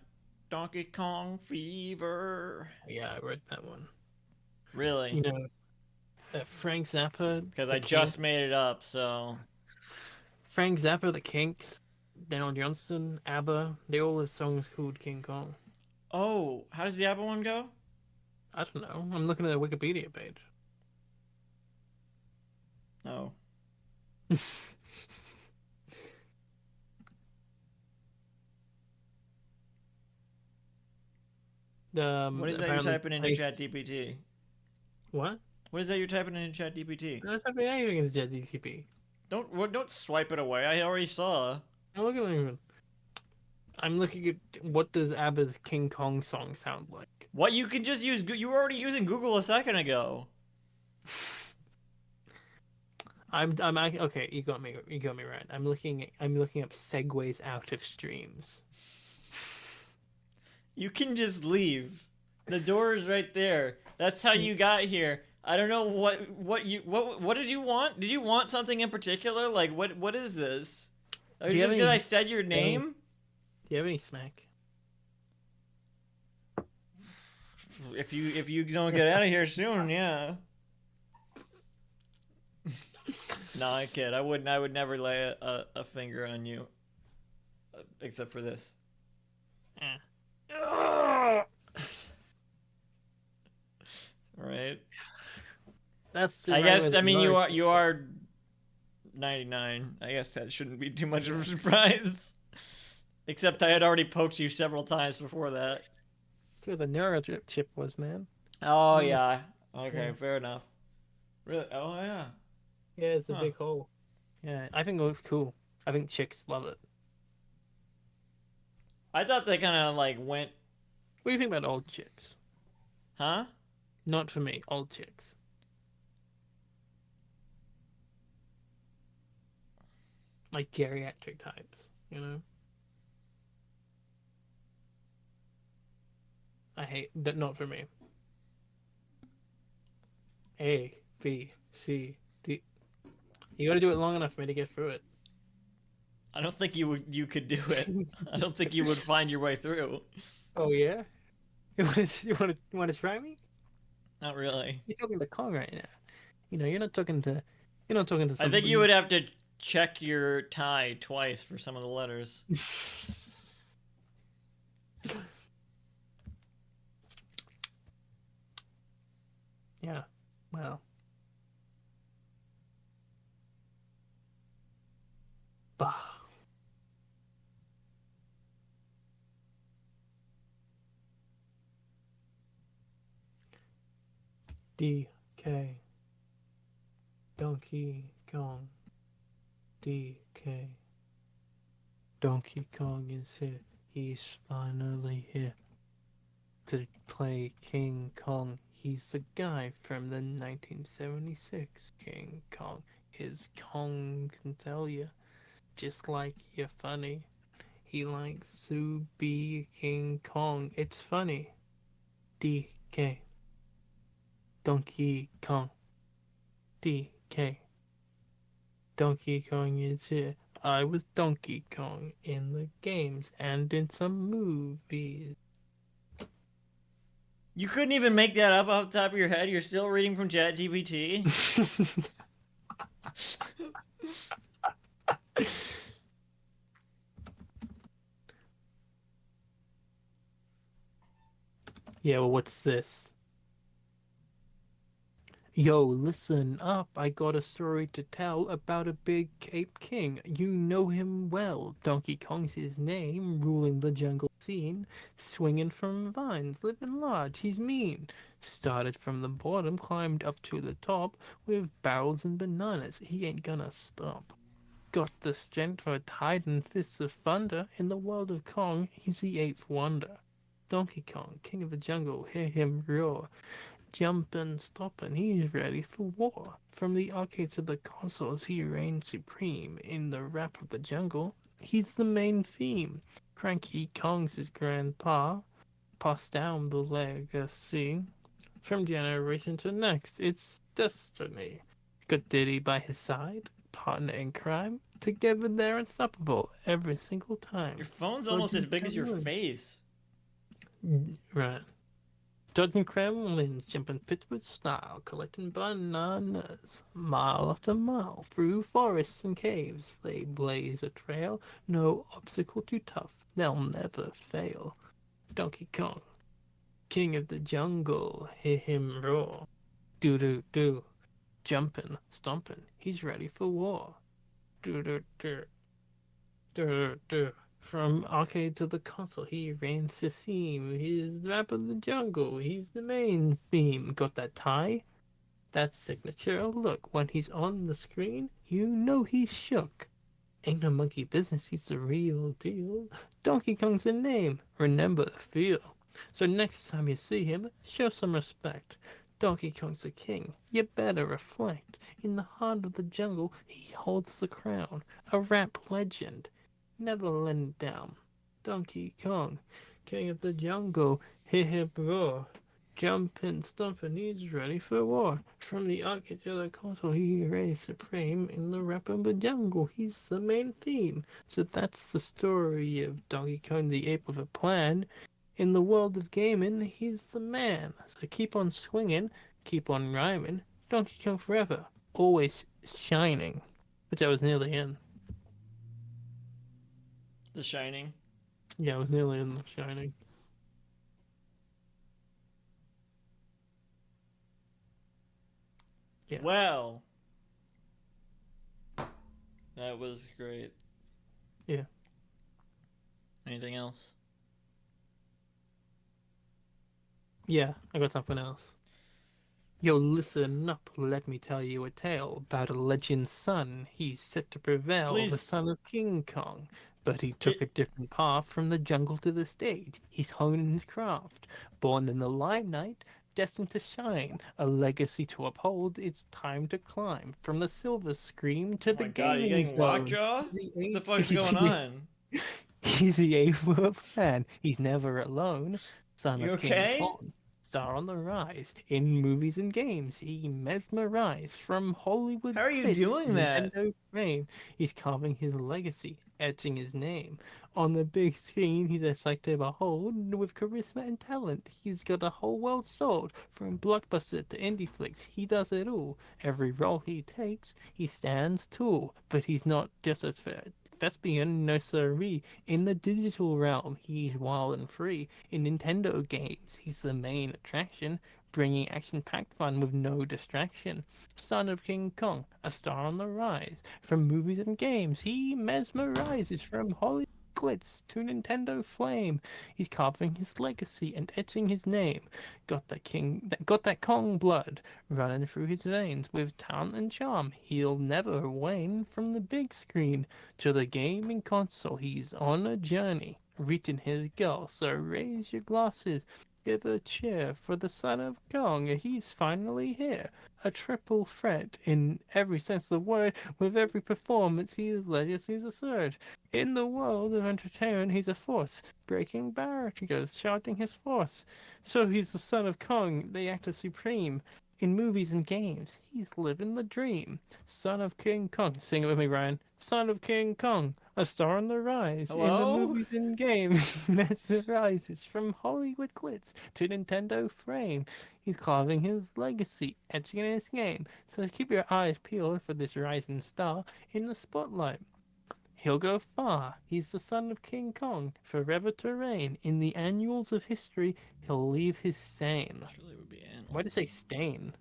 Donkey Kong fever. Yeah, I wrote that one. Really? You know, Frank Zappa. Because I just made it up, so. Frank Zappa, the Kinks, Daniel Johnston, ABBA, they all have songs called King Kong. Oh, how does the ABBA one go? I don't know. I'm looking at the Wikipedia page. Oh. What is that you're typing into ChatGPT? What? What is that you're typing into ChatGPT? I'm not typing anything into ChatGPT. Don't swipe it away. I already saw. I'm looking at what does ABBA's King Kong song sound like. What? You can just use. You were already using Google a second ago. Okay. You got me right. I'm looking up segues out of streams. You can just leave. The door is right there. That's how you got here. I don't know what did you want? Did you want something in particular? Like what is this? Just because I said your name? Do you have any smack? If you don't get out of here soon, yeah. No, I kid. I would never lay a finger on you, except for this. Right. I guess. I mean, you are 99. I guess that shouldn't be too much of a surprise. Except I had already poked you several times before that. That's where the neural chip was, man. Oh yeah. Okay, fair enough. Really? Oh yeah. Yeah, it's a big hole. Yeah, I think it looks cool. I think chicks love it. I thought they kind of like went. What do you think about old chicks? Huh? Not for me, old chicks. Like geriatric types, you know? I hate that. Not for me. A, B, C, D. You gotta do it long enough for me to get through it. I don't think you could do it. I don't think you would find your way through. Oh yeah? You want to try me? Not really. You're talking to Kong right now. You know, you're not talking to somebody. I think you would have to check your tie twice for some of the letters. Yeah. Well. Bah. DK. Donkey Kong. DK. Donkey Kong is here. He's finally here to play King Kong. He's the guy from the 1976 King Kong. His Kong can tell you, just like you're funny. He likes to be King Kong. It's funny. DK. Donkey Kong. DK. Donkey Kong is here. I was Donkey Kong in the games and in some movies. You couldn't even make that up off the top of your head. You're still reading from ChatGPT. Yeah, well, what's this? Yo, listen up. I got a story to tell about a big Cape King. You know him well. Donkey Kong's his name, ruling the jungle scene, swinging from vines, living large. He's mean. Started from the bottom, climbed up to the top with barrels and bananas. He ain't gonna stop. Got the strength for Titan fists of thunder. In the world of Kong, he's the eighth wonder. Donkey Kong, king of the jungle, hear him roar. Jumpin', stoppin', he's ready for war. From the arcade to the consoles, he reigns supreme. In the rap of the jungle, he's the main theme. Cranky Kong's his grandpa, passed down the legacy. From generation to next, it's destiny. Got Diddy by his side, partner in crime. Together they're unstoppable every single time. Your phone's almost as big as your face. Right. Dodging kremlins, jumping pits with style, collecting bananas. Mile after mile, through forests and caves, they blaze a trail. No obstacle too tough, they'll never fail. Donkey Kong, king of the jungle, hear him roar. Do-do-do, jumping, stomping, he's ready for war. Do-do-do, do-do-do. From arcade to the console, he reigns supreme. He's the rap of the jungle. He's the main theme. Got that tie? That signature look. When he's on the screen, you know he's shook. Ain't no monkey business. He's the real deal. Donkey Kong's the name. Remember the feel. So next time you see him, show some respect. Donkey Kong's the king. You better reflect. In the heart of the jungle, he holds the crown. A rap legend. Never let him down. Donkey Kong, king of the jungle, hear him roar. Jumping, stomping, he's ready for war. From the arcade to the console, he reigns supreme. In the rap of the jungle, he's the main theme. So that's the story of Donkey Kong, the ape with a plan. In the world of gaming, he's the man. So keep on swinging, keep on rhyming. Donkey Kong forever, always shining. Which I was nearly in. The Shining. Yeah, I was nearly in The Shining. Yeah. Well, that was great. Yeah. Anything else? Yeah, I got something else. Yo, listen up, let me tell you a tale about a legend's son. He's set to prevail, Please. the son of King Kong. But he took a different path from the jungle to the stage. He's honing his craft. Born in the limelight, destined to shine. A legacy to uphold, it's time to climb. From the silver screen to Oh the my god, are you gaming getting zone. lockjaw? What the fuck's going on? He's the eighth of man. He's never alone. Son You of okay? King Kong. Star on the rise. In movies and games, he mesmerized from Hollywood How are you clips to doing that? Nintendo fame. He's carving his legacy, etching his name. On the big screen, he's a sight to behold. With charisma and talent, he's got a whole world sold. From blockbuster to indie flicks, he does it all. Every role he takes, he stands tall. But he's not just a thespian, no siree. In the digital realm, he's wild and free. In Nintendo games, he's the main attraction, bringing action-packed fun with no distraction. Son of King Kong, a star on the rise. From movies and games, he mesmerizes. From Hollywood glitz to Nintendo flame, he's carving his legacy and etching his name. Got that Kong blood running through his veins. With talent and charm, he'll never wane. From the big screen to the gaming console, he's on a journey, reaching his goal. So raise your glasses, give a cheer for the son of Kong. He's finally here. A triple threat in every sense of the word. With every performance, his legacy's asserted. In the world of entertainment, he's a force, breaking barriers, charting his force. So he's the son of Kong, the actor supreme. In movies and games, he's living the dream. Son of King Kong. Sing it with me, Ryan. Son of King Kong, a star on the rise. In the Hello? movies and games, he mesmerizes from Hollywood glitz to Nintendo frame. He's carving his legacy, etching in his game. So keep your eyes peeled for this rising star in the spotlight. He'll go far. He's the son of King Kong, forever to reign. In the annuals of history, he'll leave his stain. Surely would be animal. Why did it say stain?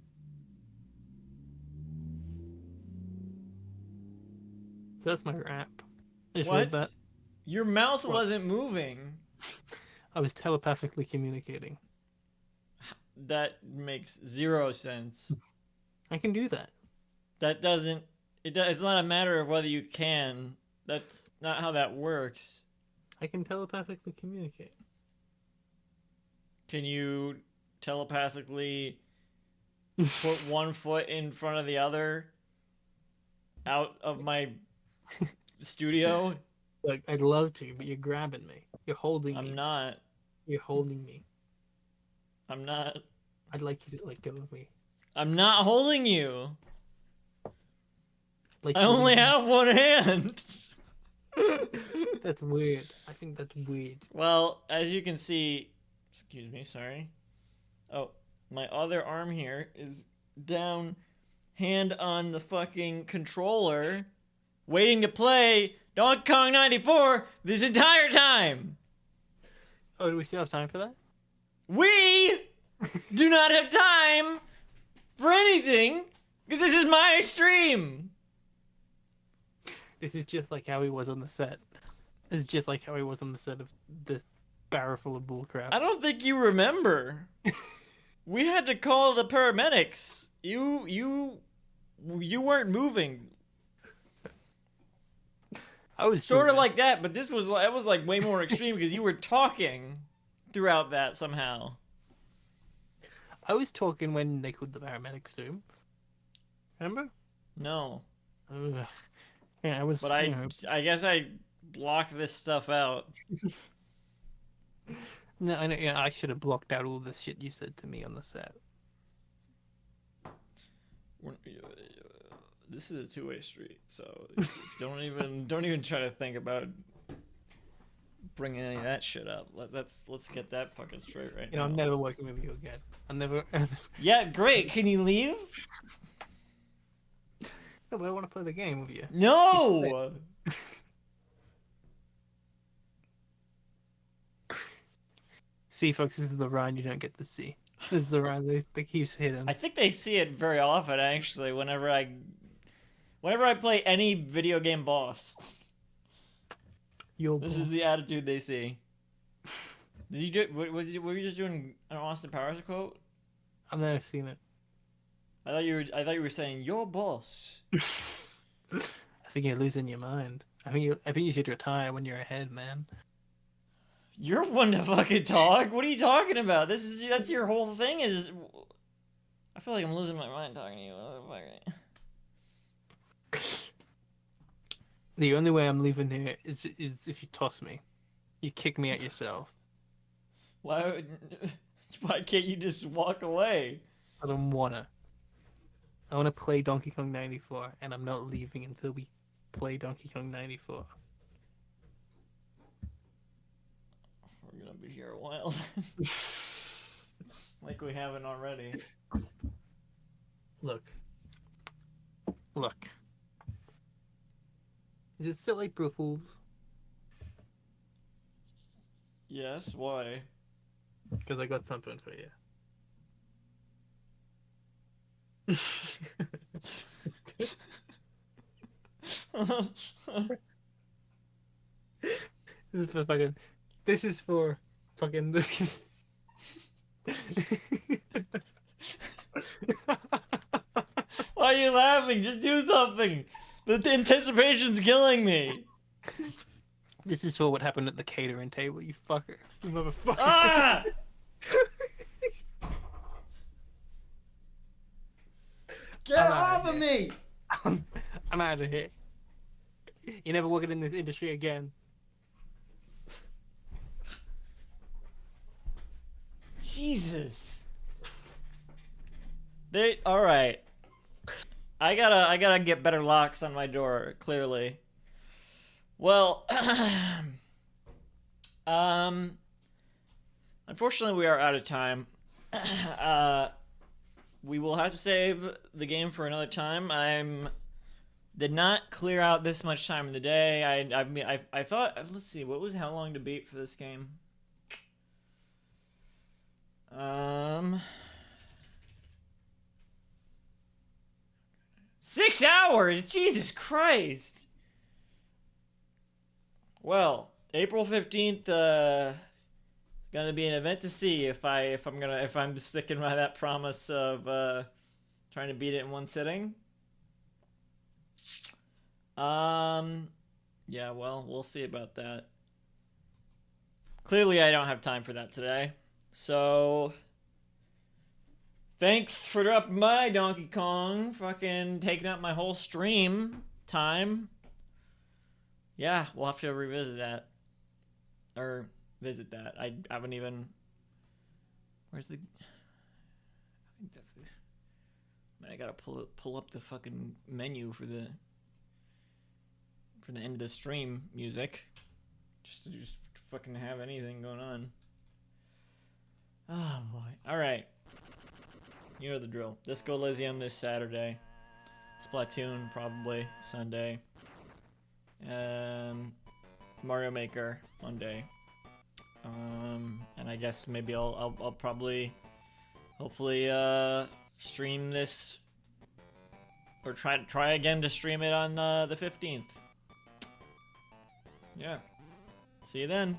That's my rap. I just read What? that. Your mouth What? wasn't moving. I was telepathically communicating. That makes zero sense. I can do that. That doesn't. It's not a matter of whether you can. That's not how that works. I can telepathically communicate. Can you telepathically put one foot in front of the other out of my studio? Like, I'd love to, but you're grabbing me. You're holding me. I'm not. You're holding me. I'm not. I'd like you to let go of me. I'm not holding you. Like I only have one hand. That's weird. I think that's weird. Well, as you can see, excuse me, sorry. Oh, my other arm here is down, hand on the fucking controller, waiting to play Donkey Kong 94 this entire time. Oh, do we still have time for that? We do not have time for anything because this is my stream. This is just like how he was on the set. This is just like how he was on the set of this barrel full of bullcrap. I don't think you remember. We had to call the paramedics. You weren't moving. I was Sort of moving. like that, but this was like way more extreme because you were talking throughout that somehow. I was talking when they called the paramedics to him. Remember? No, Ugh. Yeah, I was. but I guess I blocked this stuff out. No, I know. Yeah, I should have blocked out all the shit you said to me on the set. This is a two-way street, so don't even try to think about bringing any of that shit up. Let's get that fucking straight right You know, now. I'm never working with you again. I'm never. Yeah, great. Can you leave? No, but I want to play the game with you. No. See, folks, this is the Ryan you don't get to see. This is the Ryan that keeps hidden. I think they see it very often, actually. Whenever I play any video game boss, this is the attitude they see. Did you do? Were you just doing an Austin Powers quote? I've never seen it. I thought you were saying your boss. I think you're losing your mind. I think you should retire when you're ahead, man. You're one to fucking talk. What are you talking about? That's your whole thing. Is I feel like I'm losing my mind talking to you, motherfucker. The only way I'm leaving here is if you toss me. You kick me at yourself. Why can't you just walk away? I don't wanna. I wanna play Donkey Kong 94, and I'm not leaving until we play Donkey Kong 94. We're gonna be here a while. Like we haven't already. Look. Is it still April Fools? Yes, why? Because I got something for you. This is for fucking. Why are you laughing? Just do something. The anticipation's killing me. This is for what happened at the catering table, you fucker. You motherfucker. Ah! Get I'm off outta of me! I'm out of here. You're never working in this industry again. Jesus. All right. I gotta get better locks on my door. Clearly. Well, unfortunately, we are out of time. We will have to save the game for another time. Did not clear out this much time in the day. I thought, let's see, how long to beat for this game? 6 hours. Jesus Christ. Well, April 15th, gonna be an event to see if I'm sticking by that promise of trying to beat it in one sitting. Yeah, well, we'll see about that. Clearly I don't have time for that today. So thanks for dropping by, Donkey Kong. Fucking taking up my whole stream time. Yeah, we'll have to revisit that. Or visit that. I haven't even... Where's the... I gotta pull up the fucking menu for the end of the stream music. Just to fucking have anything going on. Oh boy. Alright. You know the drill. Disco Elysium this Saturday. Splatoon probably Sunday. Mario Maker Monday. And I guess maybe I'll probably hopefully stream this or try again to stream it on the 15th. Yeah. See you then.